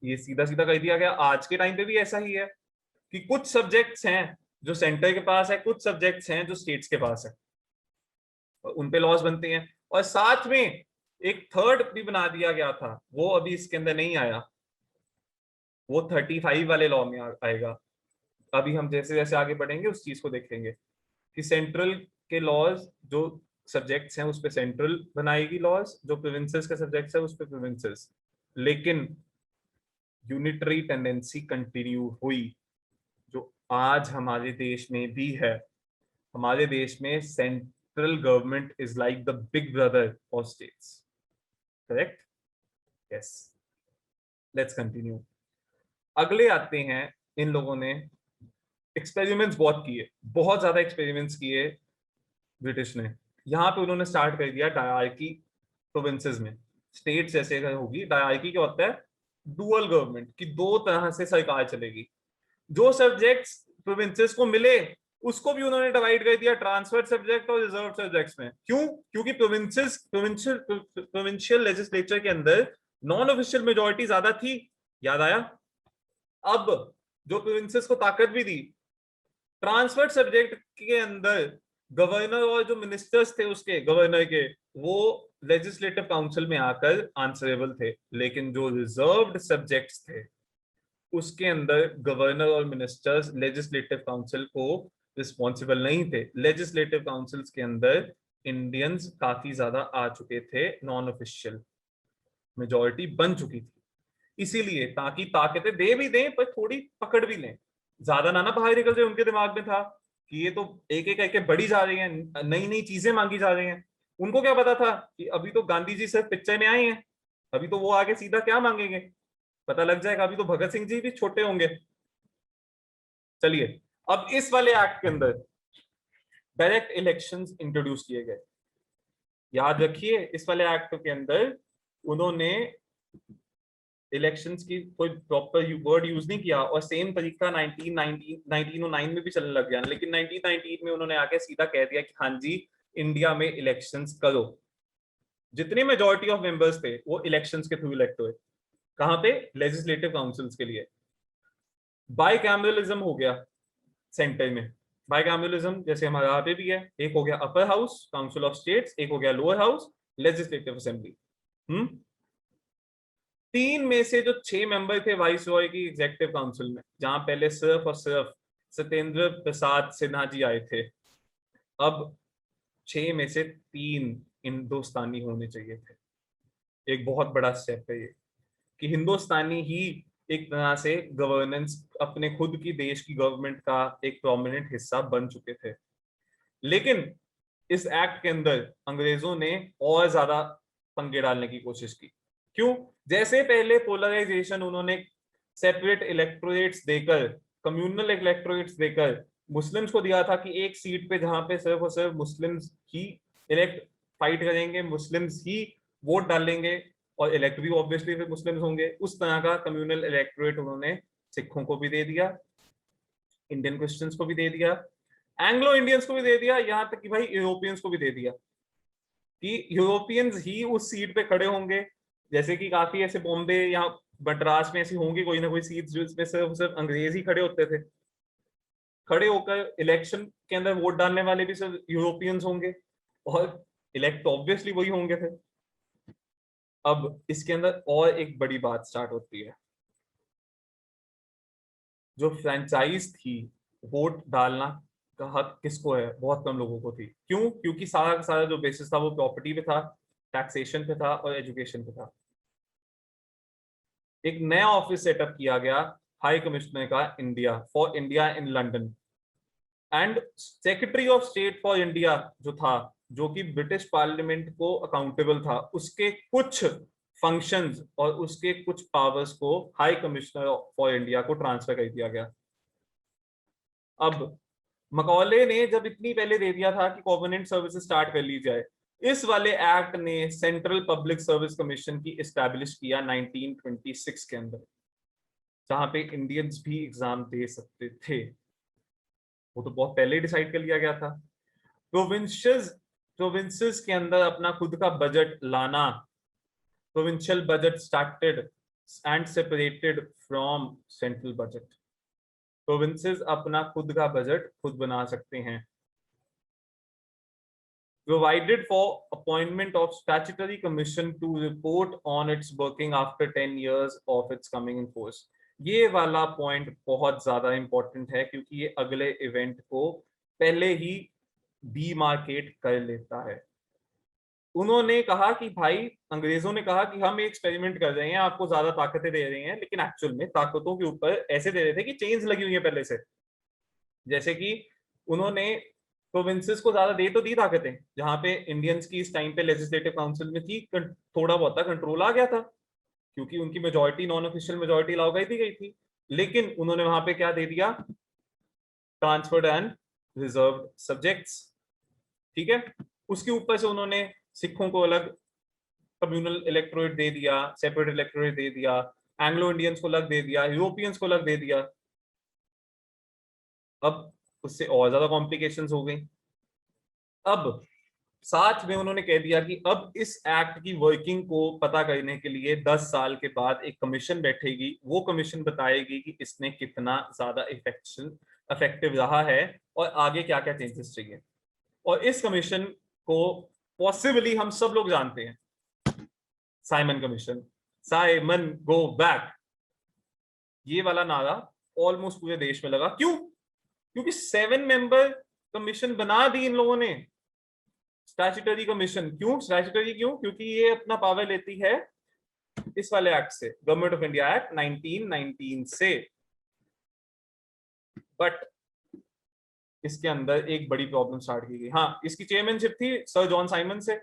ये सीधा सीधा कर दिया गया. आज के टाइम पे भी ऐसा ही है कि कुछ सब्जेक्ट्स हैं जो सेंटर के पास है, कुछ सब्जेक्ट्स हैं जो स्टेट्स के पास है, उन पे लॉज बनते हैं. और साथ में एक थर्ड भी बना दिया गया था, वो अभी इसके अंदर नहीं आया, वो 35 वाले लॉ में आएगा. अभी हम जैसे जैसे आगे बढ़ेंगे उस चीज को देखेंगे कि सेंट्रल के लॉज जो सब्जेक्ट्स हैं उस पे सेंट्रल बनाएगी लॉज, जो प्रोविंसेस के सब्जेक्ट्स है उस पे प्रोविंसेस. लेकिन यूनिटरी टेंडेंसी कंटिन्यू हुई जो आज हमारे देश में भी है. हमारे देश में central government is like the big brother of states. Correct? Yes. Let's continue. अगले आते हैं, इन लोगों ने एक्सपेरिमेंट्स बहुत किए, बहुत ज्यादा एक्सपेरिमेंट्स किए ब्रिटिश ने. यहाँ पे उन्होंने स्टार्ट कर दिया डायरकी प्रोविंसेस में. स्टेट जैसे होगी डायरकी, क्या होता है? डुअल गवर्नमेंट की, दो तरह से सरकार चलेगी. जो सब्जेक्ट्स प्रोविंसेस को मिले उसको भी उन्होंने डिवाइड कर दिया ट्रांसफर सब्जेक्ट और रिजर्व सब्जेक्ट्स में. क्यों? क्योंकि प्रोविंशियल लेजिस्लेचर के अंदर नॉन ऑफिशियल मेजोरिटी ज्यादा थी. याद आया? अब जो प्रोविंसेस को ताकत भी दी, ट्रांसफर सब्जेक्ट के अंदर गवर्नर और जो मिनिस्टर्स थे उसके, गवर्नर के, वो लेजिस्लेटिव काउंसिल में आकर आंसरेबल थे. लेकिन जो रिजर्व्ड सब्जेक्ट्स थे उसके अंदर गवर्नर और मिनिस्टर्स लेजिस्लेटिव काउंसिल को रिस्पॉन्सिबल नहीं थे. लेजिस्लेटिव काउंसिल्स के अंदर इंडियंस काफी ज्यादा आ चुके थे, नॉन ऑफिशियल मेजोरिटी बन चुकी थी. इसीलिए ताकि ताकतें दे भी दें पर थोड़ी पकड़ भी लें, ज्यादा ना बाहर निकल जाए. उनके दिमाग में था कि ये तो एक एक करके बढ़ी जा रही है, नई नई चीजें मांगी जा रही हैं. उनको क्या पता था कि अभी तो गांधी जी सिर्फ पिक्चर में आए हैं, अभी तो वो आगे सीधा क्या मांगेंगे पता लग जाएगा. अभी तो भगत सिंह जी भी छोटे होंगे. चलिए, अब इस वाले एक्ट के अंदर डायरेक्ट इलेक्शंस इंट्रोड्यूस किए गए. याद रखिए, इस वाले एक्ट के अंदर उन्होंने इलेक्शंस की कोई प्रॉपर वर्ड यूज नहीं किया. और सेम तरीका 1909 में भी चलने लग गया. लेकिन 1919 में उन्होंने आके सीधा कह दिया कि हाँ जी, इंडिया में इलेक्शंस करो. जितने मेजोरिटी ऑफ मेंबर्स थे वो इलेक्शंस के थ्रू इलेक्ट हुए. कहां पे? लेजिस्लेटिव काउंसिल्स के लिए. बाइकैमरलिज्म हो गया सेंटर में. बाइकैमरलिज्म जैसे हमारे यहाँ पे भी है. एक हो गया upper house council of states, एक हो गया लोअर हाउस लेजिस्लेटिव असेंबली. तीन में से जो 6 मेंबर थे वाइस रॉय की एग्जीक्यूटिव काउंसिल में, जहां पहले सिर्फ और सिर्फ सत्येंद्र प्रसाद सिन्हा जी आए थे, अब 6 में से 3 हिंदुस्तानी होने चाहिए थे. एक बहुत बड़ा स्टेप है ये कि हिंदुस्तानी ही एक तरह से गवर्नेंस, अपने खुद की देश की गवर्नमेंट का एक प्रोमिनेंट हिस्सा बन चुके थे. लेकिन इस एक्ट के अंदर अंग्रेजों ने और ज्यादा पंगे डालने की कोशिश की. क्यों? जैसे पहले पोलराइजेशन उन्होंने सेपरेट इलेक्टोरेट्स देकर, कम्युनल इलेक्टोरेट्स देकर मुस्लिम्स को दिया था कि एक सीट पे जहां पे सिर्फ और सिर्फ मुस्लिम्स ही इलेक्ट फाइट करेंगे, मुस्लिम्स ही वोट डालेंगे और इलेक्ट भी ऑब्वियसली फिर मुस्लिम्स होंगे. उस तरह का कम्युनल इलेक्टोरेट उन्होंने सिखों को भी दे दिया, इंडियन क्रिश्चियंस को भी दे दिया. एंग्लो इंडियंस को भी दे दिया, यहां तक कि भाई यूरोपियंस को भी दे दिया कि यूरोपियंस ही उस सीट पे खड़े होंगे। जैसे कि काफी ऐसे बॉम्बे या मद्रास में ऐसी होंगी कोई ना कोई सीट जिसमें सिर्फ सिर्फ अंग्रेज ही खड़े होते थे, खड़े होकर इलेक्शन के अंदर वोट डालने वाले भी सिर्फ यूरोपियंस होंगे और इलेक्ट ऑब्वियसली वही होंगे थे। अब इसके अंदर और एक बड़ी बात स्टार्ट होती है, जो फ्रेंचाइज थी, वोट डालना का हक किसको है, बहुत कम लोगों को थी। क्यों? क्योंकि सारा का सारा जो बेसिस था वो प्रॉपर्टी पे था, टैक्सेशन पे था और एजुकेशन पे था। एक नया ऑफिस सेटअप किया गया, हाई कमिश्नर का India for India in London, and secretary of state for India जो था, जो कि ब्रिटिश पार्लियामेंट को अकाउंटेबल था, उसके कुछ फंक्शंस और उसके कुछ पावर्स को हाई कमिश्नर फॉर इंडिया को ट्रांसफर कर दिया गया। अब मकौले ने जब इतनी पहले दे दिया था कि कॉवर्नेंट सर्विसेज स्टार्ट कर ली जाए, इस वाले एक्ट ने सेंट्रल पब्लिक सर्विस कमीशन की एस्टैब्लिश किया 1926 के अंदर, जहां पे इंडियंस भी एग्जाम दे सकते थे। वो तो बहुत पहले डिसाइड कर लिया गया था। प्रोविंसेस के अंदर अपना खुद का बजट लाना, provincial budget started and separated from central budget. Provinces अपना खुद का बजट खुद बना सकते हैं। Provided for appointment of statutory commission to report on its working after 10 years of its coming in force। ये वाला पॉइंट बहुत ज्यादा इंपॉर्टेंट है क्योंकि ये अगले इवेंट को पहले ही डीमार्केट कर लेता है। उन्होंने कहा कि भाई, अंग्रेजों ने कहा कि हम एक्सपेरिमेंट कर रहे हैं, आपको ज्यादा ताकतें दे रहे हैं, लेकिन एक्चुअल में ताकतों के ऊपर ऐसे दे रहे थे कि चेन्स लगी हुई है पहले से। जैसे कि उन्होंने प्रोविंसेस को ज्यादा दे तो दी ताकतें, जहां पे इंडियंस की इस टाइम पे लेजिस्लेटिव काउंसिल में थी, थोड़ा बहुत कंट्रोल आ गया था क्योंकि उनकी majority non official majority allow कर दी गई थी। लेकिन उन्होंने वहां पे क्या दे दिया? Transferred and reserved subjects. ठीक है, उसके ऊपर से उन्होंने सिखों को अलग कम्युनल इलेक्टोरेट दे दिया, सेपरेट इलेक्टोरेट दे दिया, एंग्लो इंडियंस को अलग दे दिया, यूरोपियंस को अलग दे दिया। अब उससे और ज्यादा कॉम्प्लिकेशंस हो गई। अब साथ में उन्होंने कह दिया कि अब इस एक्ट की वर्किंग को पता करने के लिए 10 साल के बाद एक कमीशन बैठेगी, वो कमीशन बताएगी कि इसने कितना ज्यादा इफेक्टिव रहा है और आगे क्या क्या चेंजेस चाहिए। और इस कमीशन को पॉसिबली हम सब लोग जानते हैं, Simon commission, Simon go back. ये वाला नारा ऑलमोस्ट पूरे देश में लगा। क्यों? क्योंकि 7 मेंबर कमीशन बना दी इन लोगों ने, स्टैट्यूटरी कमीशन। क्यों स्टैट्यूटरी? क्यों? क्योंकि ये अपना पावर लेती है इस वाले एक्ट से, गवर्नमेंट ऑफ इंडिया एक्ट 1919 से। बट इसके अंदर एक बड़ी प्रॉब्लम स्टार्ट की गई। हाँ, इसकी चेयरमैनशिप थी सर जॉन साइमन से,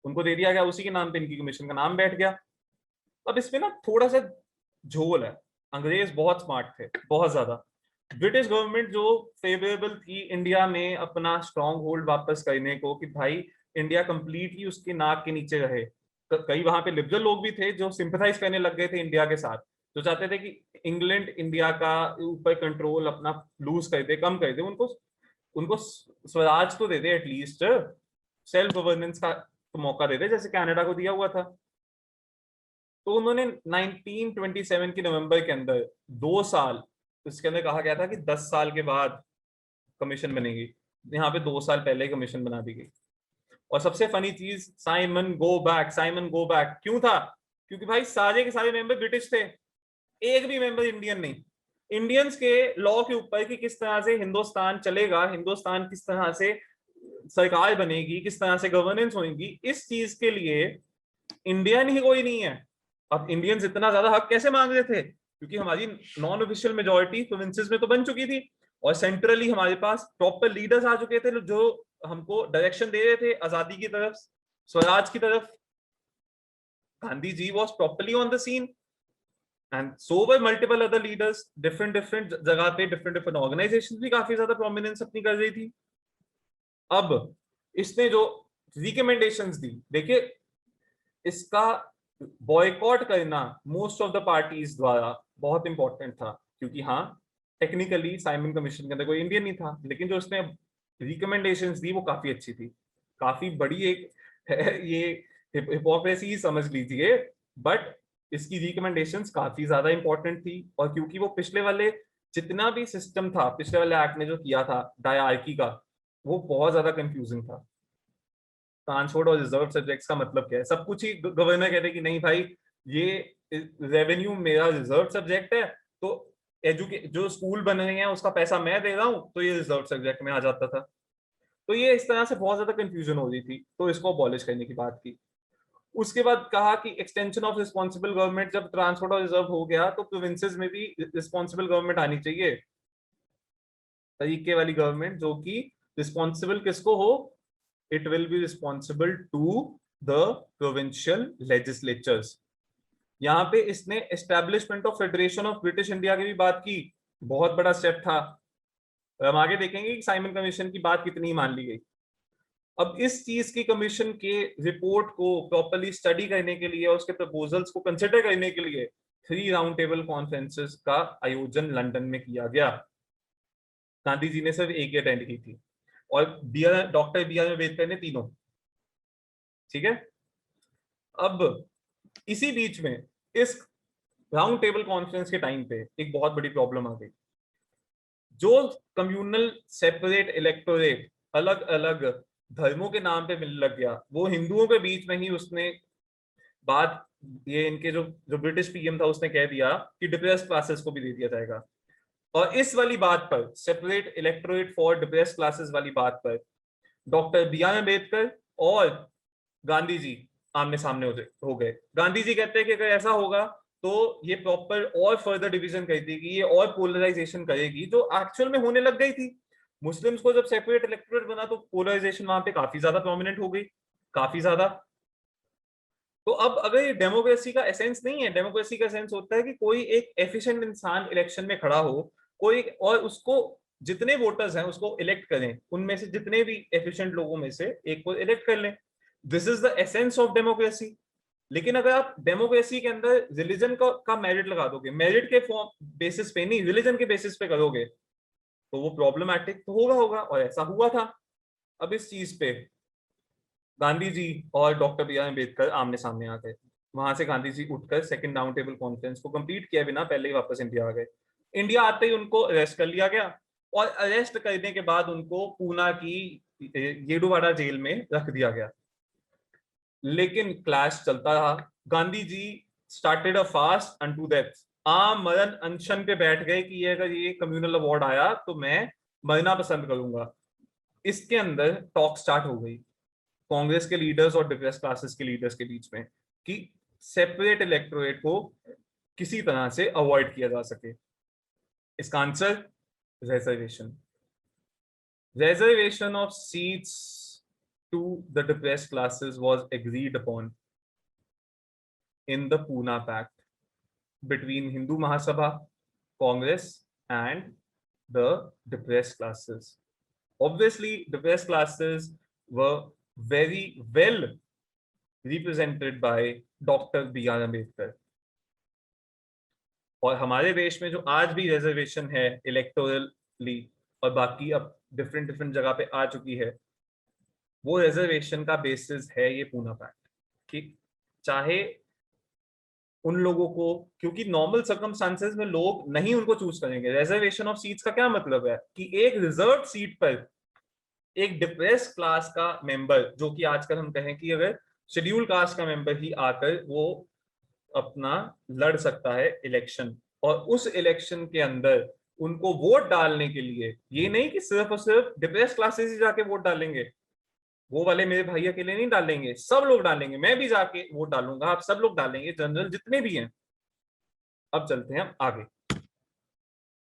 उनको दे दिया गया, उसी के नाम पे इनकी कमीशन का नाम बैठ गया। अब इसमें ना थोड़ा सा झोल है, अंग्रेज बहुत स्मार्ट थे, बहुत ज्यादा। ब्रिटिश गवर्नमेंट जो फेवरेबल थी इंडिया में अपना स्ट्रॉन्ग होल्ड वापस करने को, कि भाई इंडिया कंप्लीटली उसके नाक के नीचे रहे। तो कई वहां पे लिबरल लोग भी थे जो सिंपथाइज करने लग गए थे इंडिया के साथ, जो चाहते थे कि इंग्लैंड इंडिया का ऊपर कंट्रोल अपना लूज कर दे, कम कर दे, उनको उनको स्वराज तो दे दे, एटलीस्ट सेल्फ गवर्नेंस का तो मौका दे दे जैसे कनाडा को दिया हुआ था। तो उन्होंने 1927 के नवंबर के अंदर 2 साल, इसके अंदर कहा गया था कि 10 साल के बाद कमीशन बनेगी, यहाँ पे 2 साल पहले कमीशन बना दी गई। और सबसे फनी चीज, Simon go back, Simon go back क्यों था? क्योंकि भाई सारे के सारे मेंबर ब्रिटिश थे, एक भी मेंबर इंडियन नहीं। इंडियंस के लॉ के ऊपर कि किस तरह से हिंदुस्तान चलेगा, हिंदुस्तान किस तरह से सरकार बनेगी, किस तरह से गवर्नेंस होगी, इस चीज के लिए इंडियन ही कोई नहीं है। अब इंडियंस इतना ज्यादा हक कैसे मांग रहे थे? क्योंकि हमारी नॉन ऑफिशियल मेजोरिटी प्रोविंसेस में तो बन चुकी थी और सेंट्रली हमारे पास प्रॉपर लीडर्स आ चुके थे जो हमको डायरेक्शन दे रहे थे आजादी की तरफ, स्वराज की तरफ। Gandhi ji was properly on the scene and so were multiple other leaders, different different जगह पे डिफरेंट डिफरेंट ऑर्गेनाइजेशन भी काफी ज्यादा प्रोमिनेंस अपनी कर रही थी। अब इसने जो रिकमेंडेशंस दी, देखिए इसका बॉयकॉट करना मोस्ट ऑफ द पार्टीज द्वारा बहुत इंपॉर्टेंट था, क्योंकि हाँ टेक्निकली साइमन कमीशन के अंदर कोई इंडियन नहीं था, लेकिन जो उसने रिकमेंडेशंस दी वो काफी अच्छी थी, काफी बड़ी एक ये हिपोक्रेसी ही समझ लीजिए, बट इसकी रिकमेंडेशंस काफी ज्यादा इंपॉर्टेंट थी। और क्योंकि वो पिछले वाले जितना भी सिस्टम था, पिछले वाले एक्ट ने जो किया था डायरार्की का, वो बहुत ज्यादा कंफ्यूजिंग था। ट्रांसपोर्ट और रिजर्व सब्जेक्ट्स का मतलब क्या है, सब कुछ ही गवर्नर कहते कि नहीं भाई ये रेवेन्यू मेरा रिजर्व सब्जेक्ट है, तो जो स्कूल बन रहे हैं उसका पैसा मैं दे रहा हूं, तो ये रिजर्व सब्जेक्ट में आ जाता था। तो ये इस तरह से बहुत ज्यादा कंफ्यूजन हो रही थी, तो इसको अबॉलिश करने की बात की। उसके बाद कहा कि एक्सटेंशन ऑफ रिस्पॉन्सिबल गवर्नमेंट, जब ट्रांसपोर्ट और रिजर्व हो गया तो प्रोविंसेस में भी रिस्पॉन्सिबल गवर्नमेंट आनी चाहिए, तरीके वाली गवर्नमेंट जो कि रिस्पॉन्सिबल किसको हो, it will be responsible to the provincial legislatures. यहाँ पे इसने establishment of federation of British India की भी बात की, बहुत बड़ा स्टेप था। हम आगे देखेंगे कि साइमन कमीशन की बात कितनी मान ली गई। अब इस चीज की कमीशन के रिपोर्ट को प्रॉपर्ली स्टडी करने के लिए और उसके प्रपोजल्स को कंसिडर करने के लिए 3 राउंड टेबल कॉन्फ्रेंसेस का आयोजन लंदन में किया गया। गांधी जी ने सिर्फ एक ही अटेंड की थी और डॉक्टर बी आर अम्बेडकर ने तीनों। ठीक है, अब इसी बीच में इस राउंड टेबल कॉन्फ्रेंस के टाइम पे एक बहुत बड़ी प्रॉब्लम आ गई। जो कम्युनल सेपरेट इलेक्टोरेट अलग अलग धर्मों के नाम पे मिलने लग गया, वो हिंदुओं के बीच में ही उसने बात, ये इनके जो जो ब्रिटिश पीएम था उसने कह दिया कि डिप्रेस्ड क्लासेस को भी दे दिया जाएगा। और इस वाली बात पर, separate electorate for depressed classes वाली बात पर, डॉक्टर बी आर अम्बेडकर और गांधी जी आमने सामने हो गए। गांधी जी कहते हैं कि अगर ऐसा होगा तो ये प्रॉपर और फर्दर डिवीजन कर देगी, ये और पोलराइजेशन करेगी, जो एक्चुअल में होने लग गई थी। मुस्लिम्स को जब सेपरेट इलेक्टोरेट बना तो पोलराइजेशन वहां पे काफी ज्यादा प्रोमिनेंट हो गई, काफी ज्यादा। तो अब अगर ये डेमोक्रेसी का एसेंस नहीं है, डेमोक्रेसी का एसेंस होता है कि कोई एक एफिशिएंट इंसान इलेक्शन में खड़ा हो, कोई और उसको जितने वोटर्स हैं उसको इलेक्ट करें, उनमें से जितने भी एफिशिएंट लोगों में से एक को इलेक्ट कर लें। This is the essence of democracy. लेकिन अगर आप डेमोक्रेसी के अंदर रिलीजन का मेरिट लगा दोगे, मेरिट के फॉर्म बेसिस पे नहीं, रिलीजन के बेसिस पे करोगे, तो वो प्रॉब्लमैटिक तो होगा, और ऐसा हुआ था। अब इस चीज पे गांधी जी और डॉक्टर बी आर अम्बेडकर आमने सामने आ गए। वहां से गांधी जी उठकर सेकंड राउंड टेबल कॉन्फ्रेंस को कंप्लीट किया बिना पहले ही वापस इंडिया आ गए। इंडिया आते ही उनको अरेस्ट कर लिया गया, और अरेस्ट करने के बाद उनको पूना की येडुवाड़ा जेल में रख दिया गया। लेकिन क्लैश चलता रहा। Gandhi ji started a fast unto death, आम मरण अनशन पे बैठ गए कि ये अगर ये कम्युनल अवार्ड आया तो मैं मरना पसंद करूंगा। इसके अंदर टॉक स्टार्ट हो गई कांग्रेस के लीडर्स और डिप्रेस क्लासेस के लीडर्स के बीच में कि सेपरेट इलेक्टोरेट को किसी तरह से अवॉइड किया जा सके। इसका answer reservation, reservation of seats to the depressed classes was agreed upon in the Pune Pact between Hindu Mahasabha, Congress, and the depressed classes. Obviously, depressed classes were very well represented by Dr. B.R. Ambedkar. और हमारे देश में जो आज भी रिजर्वेशन है इलेक्टोरली और बाकी अब डिफरेंट डिफरेंट जगह पे आ चुकी है, वो रिजर्वेशन का बेसिस है ये पूना पैक्ट। ठीक, चाहे उन लोगों को, क्योंकि नॉर्मल सर्कमस्टांसेस में लोग नहीं उनको चूज करेंगे। रिजर्वेशन ऑफ सीट्स का क्या मतलब है कि एक रिजर्व सीट पर एक डिप्रेस क्लास का मेंबर, जो कि आजकल हम कहें कि अगर शेड्यूल कास्ट का मेंबर ही आकर वो अपना लड़ सकता है इलेक्शन, और उस इलेक्शन के अंदर उनको वोट डालने के लिए, ये नहीं कि सिर्फ और सिर्फ डिप्रेस क्लासेस ही जाके वोट डालेंगे, वो वाले मेरे भाई अकेले नहीं डालेंगे, सब लोग डालेंगे, मैं भी जाके वोट डालूंगा, आप सब लोग डालेंगे, जनरल जितने भी हैं। अब चलते हैं हम आगे।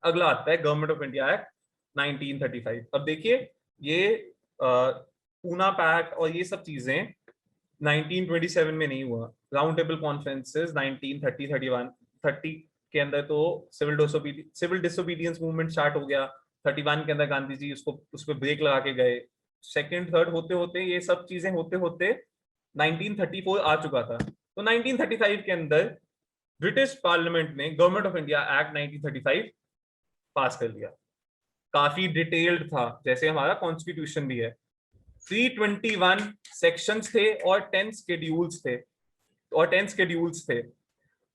अगला आता है गवर्नमेंट ऑफ इंडिया एक्ट 1935। अब देखिए ये पूना पैक्ट और ये सब चीजें 1927 में नहीं हुआ। राउंड टेबल कॉन्फ्रेंसेस 1930 31 30 के अंदर तो सिविल डिसोबीडियंस मूवमेंट स्टार्ट हो गया। 31 के अंदर गांधी जी उस पर ब्रेक लगा के गए। सेकंड थर्ड होते होते ये सब चीजें होते होते 1934 आ चुका था। तो 1935 के अंदर ब्रिटिश पार्लियामेंट ने गवर्नमेंट ऑफ इंडिया एक्ट 1935 पास कर लिया। काफी डिटेल्ड था, जैसे हमारा कॉन्स्टिट्यूशन भी है। 321 सेक्शंस थे और 10 शेड्यूल्स थे।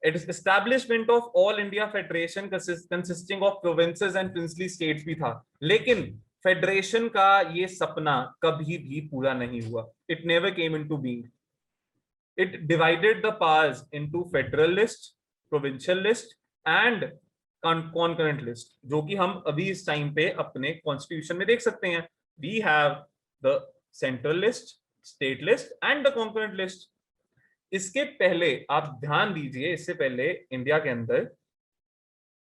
It is establishment of all India Federation consisting of provinces and princely states भी था, लेकिन फेडरेशन का ये सपना कभी भी पूरा नहीं हुआ. It never came into being. It divided the powers into federal list, provincial list and concurrent list, जो कि हम अभी इस टाइम पे अपने कॉन्स्टिट्यूशन में देख सकते हैं. We have the central list, state list and the concurrent list. इसके पहले आप ध्यान दीजिए, इससे पहले इंडिया के अंदर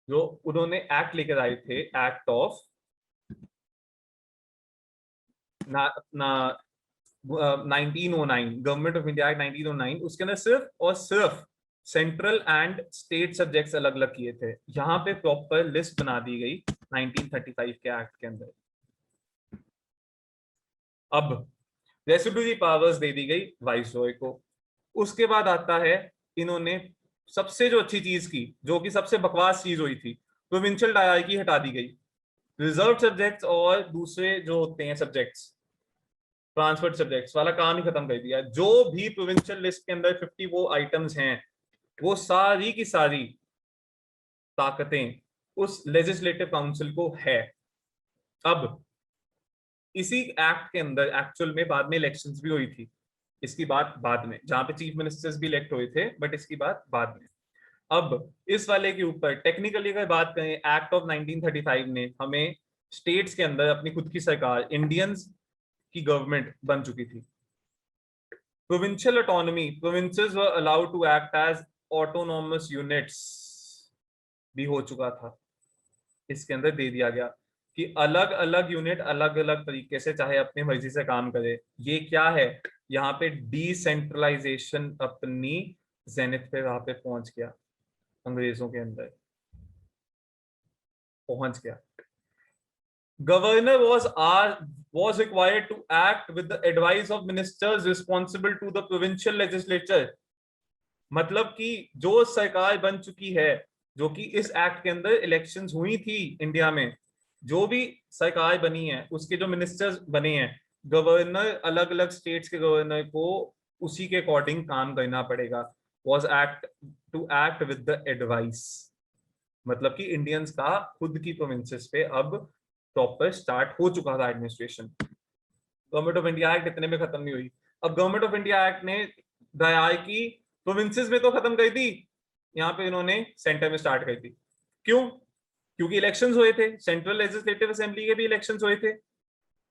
जो उन्होंने एक्ट लेकर आए थे, act of 1909, government of India act 1909, उसके अंदर सिर्फ और सिर्फ सेंट्रल एंड स्टेट सब्जेक्ट्स अलग अलग किए थे. यहां पे प्रॉपर लिस्ट बना दी गई 1935 के एक्ट के अंदर. अब रेसिड्यूरी पावर्स दे दी गई वाइसरॉय को. उसके बाद आता है, इन्होंने सबसे जो अच्छी चीज की, जो कि सबसे बकवास चीज हुई थी, प्रोविंशियल डायरार्की हटा दी गई. रिजर्व सब्जेक्ट्स और दूसरे जो होते हैं सब्जेक्ट्स, ट्रांसफर्ड सब्जेक्ट्स वाला काम ही खत्म कर दिया. जो भी प्रोविंशियल लिस्ट के अंदर 50 वो आइटम्स हैं, वो सारी की सारी ताकतें उस लेजिस्लेटिव काउंसिल को है. अब इसी एक्ट के अंदर एक्चुअल में बाद में इलेक्शंस भी हुई थी. इसकी बात बाद में, जहां पे चीफ मिनिस्टर्स भी इलेक्ट हुए थे, बट इसकी बात बाद में. अब इस वाले के ऊपर टेक्निकली अगर बात करें, एक्ट ऑफ 1935 ने हमें स्टेट्स के अंदर अपनी खुद की सरकार, इंडियंस की गवर्नमेंट बन चुकी थी. Provincial autonomy, provinces were allowed to act as autonomous units भी हो चुका था. इसके अंदर दे दिया गया कि अलग अलग यूनिट अलग अलग तरीके से चाहे अपनी मर्जी से काम करे. ये क्या है, यहाँ पे डिसेंट्रलाइजेशन अपनी जेनिथ पे वहां पे पहुंच गया, अंग्रेजों के अंदर पहुंच गया. Governor was required to act with the advice of ministers responsible to the provincial legislature. मतलब कि जो सरकार बन चुकी है, जो कि इस एक्ट के अंदर इलेक्शंस हुई थी इंडिया में, जो भी सरकार बनी है उसके जो मिनिस्टर्स बने हैं, गवर्नर अलग अलग स्टेट्स के गवर्नर को उसी के अकॉर्डिंग काम करना पड़ेगा. Was act to act with the advice, मतलब कि इंडियंस का खुद की प्रोविंसेस पे अब प्रॉपर स्टार्ट हो चुका था administration. Government of India act इतने में खत्म नहीं हुई. अब गवर्नमेंट ऑफ इंडिया एक्ट ने की प्रोविंसेस में तो खत्म कर दी, यहाँ पे इन्होंने सेंटर में स्टार्ट कर दी. क्यों? क्योंकि इलेक्शंस हुए थे, सेंट्रल लेजिस्लेटिव असेंबली के भी इलेक्शंस हुए थे.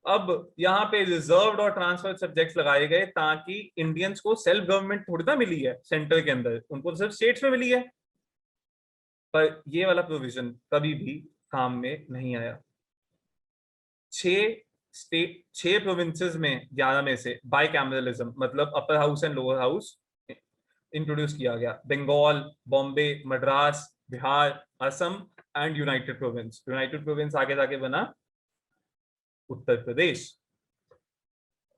अब यहाँ पे रिजर्व्ड और ट्रांसफर सब्जेक्ट्स लगाए गए ताकि इंडियंस को सेल्फ गवर्नमेंट थोड़ी ना मिली है सेंटर के अंदर, उनको तो सिर्फ स्टेट्स में मिली है. पर ये वाला प्रोविजन कभी भी काम में नहीं आया. 6 प्रोविंसेस में 11 में से बाइकैमरलिज्म, मतलब upper house and lower house introduce किया गया. Bengal, Bombay, Madras, Bihar, Assam and United Province. United Province आगे जाके बना उत्तर प्रदेश.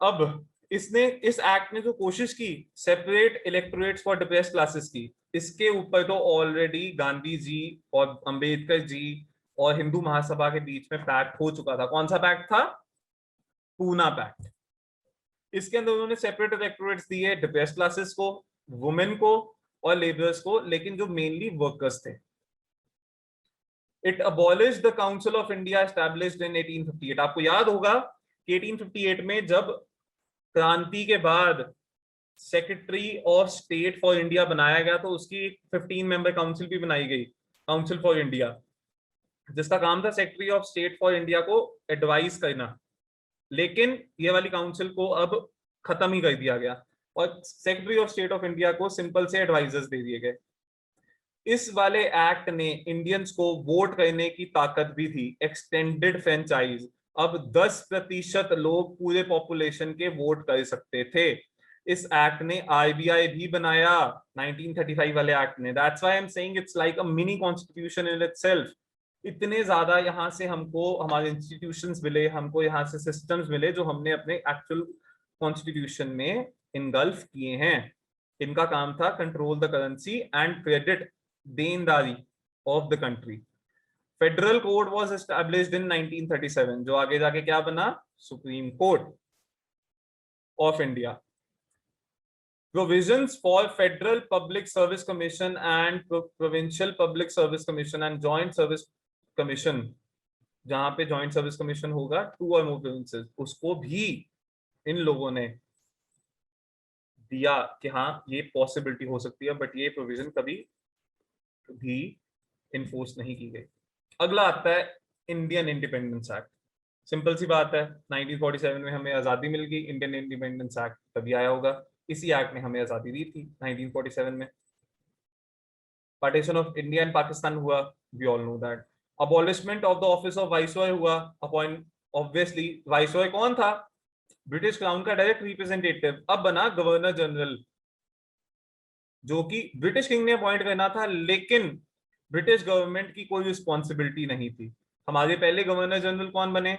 अब इसने, इस एक्ट ने जो कोशिश की separate electorates for depressed classes की, इसके ऊपर तो ऑलरेडी गांधी जी और अंबेडकर जी और हिंदू महासभा के बीच में पैक्ट हो चुका था. कौन सा पैक्ट था? पूना पैक्ट. इसके अंदर उन्होंने सेपरेट इलेक्टोरेट्स दिए डिप्रेस्ड क्लासेस को, वुमेन को और लेबरर्स को, लेकिन जो मेनली वर्कर्स थे. It abolished the Council of India established in 1858. आपको याद होगा कि 1858 में जब क्रांति के बाद secretary of state for India बनाया गया, तो उसकी 15 मेंबर काउंसिल भी बनाई गई, काउंसिल फॉर इंडिया, जिसका काम था secretary of state for India को एडवाइस करना. लेकिन ये वाली काउंसिल को अब खत्म ही कर दिया गया और secretary of state of India को सिंपल से एडवाइजर्स दे दिए गए. इस वाले एक्ट ने इंडियंस को वोट करने की ताकत भी थी, एक्सटेंडेड फ्रेंचाइज. अब 10% लोग पूरे पॉपुलेशन के वोट कर सकते थे. इस एक्ट ने आरबीआई भी बनाया 1935 वाले एक्ट ने. That's why I am saying it's like a mini constitution in itself. इतने ज्यादा यहाँ से हमको हमारे इंस्टीट्यूशंस मिले, हमको यहाँ से सिस्टम्स मिले जो हमने अपने एक्चुअल कॉन्स्टिट्यूशन में इनगल्फ किए हैं. इनका काम था control the currency and credit देनदारी of the country. Federal court was established in 1937, जो आगे जाके क्या बना, supreme court of India. Provisions for Federal Public Service Commission and Provincial Public Service Commission and Joint Service Commission, जहां पे जॉइंट सर्विस कमीशन होगा 2 और मोर प्रोविंसेस, उसको भी इन लोगों ने दिया कि हाँ ये पॉसिबिलिटी हो सकती है, बट ये प्रोविजन कभी भी इन्फोर्स नहीं की गई. अगला आता है इंडियन इंडिपेंडेंस एक्ट. सिंपल सी बात है, 1947 में हमें आजादी मिल गई, इंडियन इंडिपेंडेंस एक्ट तभी आया होगा. इसी एक्ट ने हमें आजादी दी थी 1947 में. Partition of India and Pakistan हुआ, we all know that. Abolishment of the office of viceroy हुआ. अपॉइंट, ऑब्वियसली वाइसरॉय कौन था, ब्रिटिश क्राउन का डायरेक्ट रिप्रेजेंटेटिव. अब बना गवर्नर जनरल, जो कि ब्रिटिश किंग ने अपॉइंट करना था, लेकिन ब्रिटिश गवर्नमेंट की कोई रिस्पॉन्सिबिलिटी नहीं थी. हमारे पहले गवर्नर जनरल कौन बने,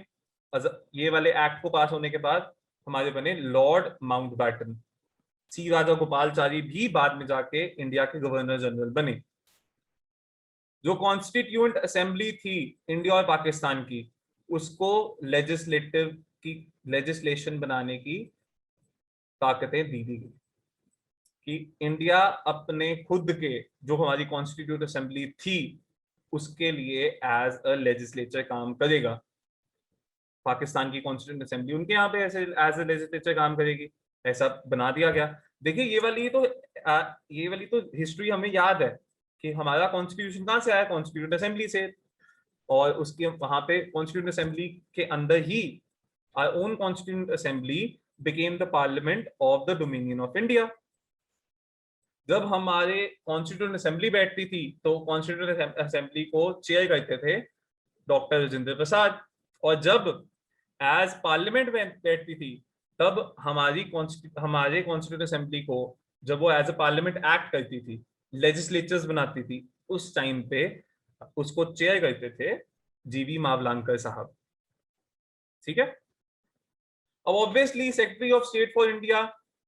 ये वाले एक्ट को पास होने के बाद हमारे बने लॉर्ड माउंटबैटन. सी राजा गोपालचारी भी बाद में जाके इंडिया के गवर्नर जनरल बने. जो कॉन्स्टिट्यूएंट असेंबली थी इंडिया और पाकिस्तान की, उसको लेजिस्लेटिव की लेजिस्लेशन बनाने की ताकतें दी गई कि इंडिया अपने खुद के, जो हमारी कॉन्स्टिट्यूट असेंबली थी, उसके लिए एज अ लेजिस्लेचर काम करेगा. पाकिस्तान की कॉन्स्टिट्यूंट असेंबली उनके यहाँ पे ऐसे एज अ लेजिस्लेचर काम करेगी, ऐसा बना दिया गया. देखिए ये वाली तो हिस्ट्री हमें याद है कि हमारा कॉन्स्टिट्यूशन कहाँ से आया, कॉन्स्टिट्यूंट असेंबली से. और उसके वहां पे कॉन्स्टिट्यूंट असेंबली के अंदर ही our own constituent assembly became the parliament of the dominion of India. जब हमारे कॉन्स्टिट्यूंट असेंबली बैठती थी तो कॉन्स्टिट्यूंट असेंबली को चेयर करते थे डॉक्टर राजेंद्र प्रसाद. और जब एज पार्लियामेंट बैठती थी तब हमारे कॉन्स्टिट्यूंट असेंबली को, जब वो एज अ पार्लियामेंट एक्ट करती थी, लेजिस्लेचर्स बनाती थी, उस टाइम पे उसको चेयर करते थे जीवी मावलांकर साहब. ठीक है. अब obviously secretary of state for India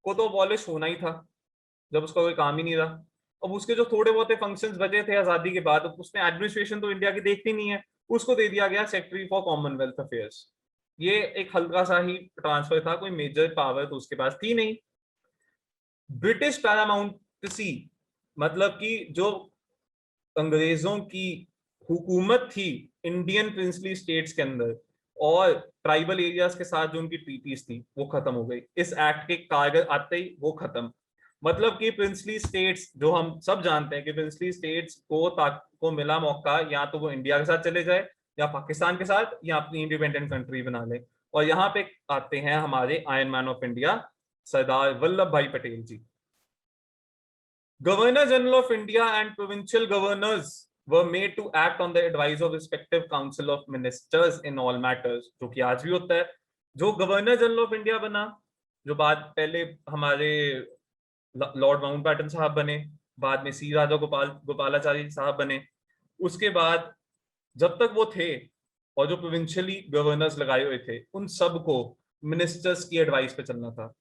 को तो अबॉलिश होना ही था, जब उसका कोई काम ही नहीं रहा. अब उसके जो थोड़े बहुत फंक्शंस बचे थे आजादी के बाद, उसने एडमिनिस्ट्रेशन तो इंडिया की देखती नहीं है, उसको दे दिया गया सेक्रेटरी फॉर कॉमनवेल्थ अफेयर्स. ये एक हल्का सा ही ट्रांसफर था, कोई मेजर पावर तो उसके पास थी नहीं. ब्रिटिश पैरामाउंटेसी, मतलब कि जो अंग्रेजों की हुकूमत थी इंडियन प्रिंसली स्टेट्स के अंदर और ट्राइबल एरियाज के साथ जो उनकी ट्रीटीज थी, वो खत्म हो गई इस एक्ट के कारगर आते ही. वो खत्म, मतलब कि प्रिंसली स्टेट्स, जो हम सब जानते हैं कि प्रिंसली स्टेट्स को मिला मौका, या तो वो इंडिया के साथ चले जाए या पाकिस्तान के साथ, या अपनी इंडिपेंडेंट कंट्री बना ले. और यहाँ पे आते हैं हमारे iron man of India Sardar Vallabh भाई पटेल जी. Governor General of India and provincial governors were made to act on the advice of respective council of ministers in all matters, जो कि आज भी होता है. जो गवर्नर जनरल ऑफ इंडिया बना, जो बाद पहले हमारे लॉर्ड माउंटबैटन साहब बने, बाद में सी राजा गोपालाचारी साहब बने, उसके बाद जब तक वो थे और जो प्रोविंशियली गवर्नर्स लगाए हुए थे, उन सबको मिनिस्टर्स की एडवाइस पे चलना था,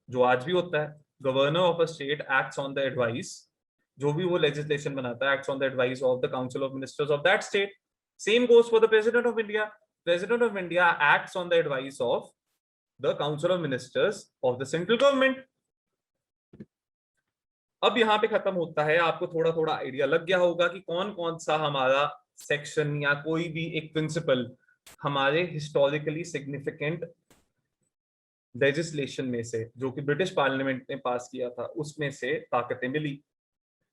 जो आज भी होता है. Governor of a state acts on the advice, जो भी वो लेजिस्लेशन बनाता है, acts on the advice of the council of ministers of that state. Same goes for the president of India. President of India acts on the advice of the council of ministers of the central government. अब यहाँ पे खत्म होता है. आपको थोड़ा थोड़ा आइडिया लग गया होगा कि कौन कौन सा हमारा सेक्शन या कोई भी एक प्रिंसिपल हमारे हिस्टोरिकली सिग्निफिकेंट लेजिस्लेशन में से, जो कि ब्रिटिश पार्लियामेंट ने पास किया था, उसमें से ताकतें मिली,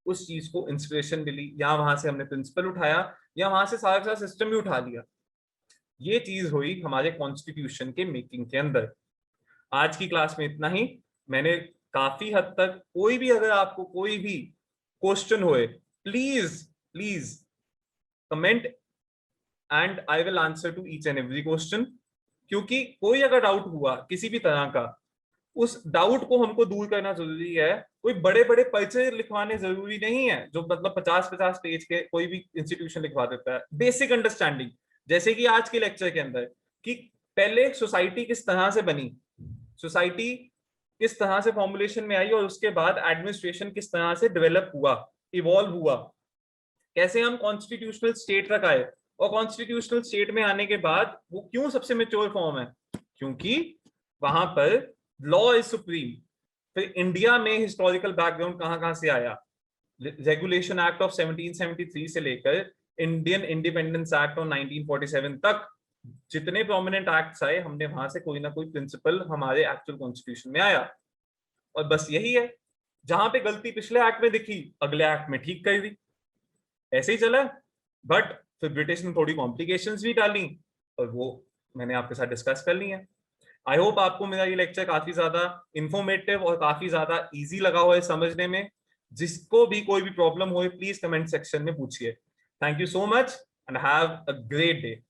उस चीज को इंस्पिरेशन मिली, या वहां से हमने प्रिंसिपल उठाया, या वहां से सारा का सिस्टम भी उठा लिया. ये चीज हुई हमारे कॉन्स्टिट्यूशन के मेकिंग के अंदर. आज की क्लास में इतना ही. मैंने काफी हद तक, कोई भी अगर आपको कोई भी क्वेश्चन होए, please please comment and I will answer to each and every question. क्योंकि कोई अगर डाउट हुआ किसी भी तरह का, उस डाउट को हमको दूर करना जरूरी है. कोई बड़े बड़े पर्चे लिखवाने जरूरी नहीं है, जो मतलब 50-50 पेज के कोई भी इंस्टीट्यूशन लिखवा देता है. बेसिक अंडरस्टैंडिंग, जैसे कि आज के लेक्चर के अंदर, कि पहले सोसाइटी किस तरह से बनी, सोसाइटी किस तरह से फॉर्मुलेशन में आई, और उसके बाद एडमिनिस्ट्रेशन किस तरह से डेवलप हुआ, इवॉल्व हुआ, कैसे हम कॉन्स्टिट्यूशनल स्टेट तक आए, और कॉन्स्टिट्यूशनल स्टेट में आने के बाद वो क्यों सबसे मेच्योर फॉर्म है? क्योंकि वहां पर लॉ इज सुप्रीम। फिर इंडिया में हिस्टोरिकल बैकग्राउंड कहां कहां से आया? रेगुलेशन एक्ट ऑफ 1773 से लेकर इंडियन इंडिपेंडेंस एक्ट ऑफ 1947 तक जितने प्रोमिनेंट एक्ट्स आए, हमने वहां से कोई ना कोई प्रिंसिपल हमारे एक्चुअल कॉन्स्टिट्यूशन में आया। और बस यही है, जहां पे गलती पिछले एक्ट में दिखी, अगले एक्ट में ठीक कर दी, ऐसे ही चला। बट फिर ब्रिटिश ने थोड़ी कॉम्प्लिकेशंस भी डाली, और वो मैंने आपके साथ डिस्कस कर ली है। आई होप आपको मेरा ये लेक्चर काफी ज्यादा इंफॉर्मेटिव और काफी ज्यादा इजी लगा हो समझने में। जिसको भी कोई भी प्रॉब्लम हो, प्लीज कमेंट सेक्शन में पूछिए। Thank you so much and have a great day.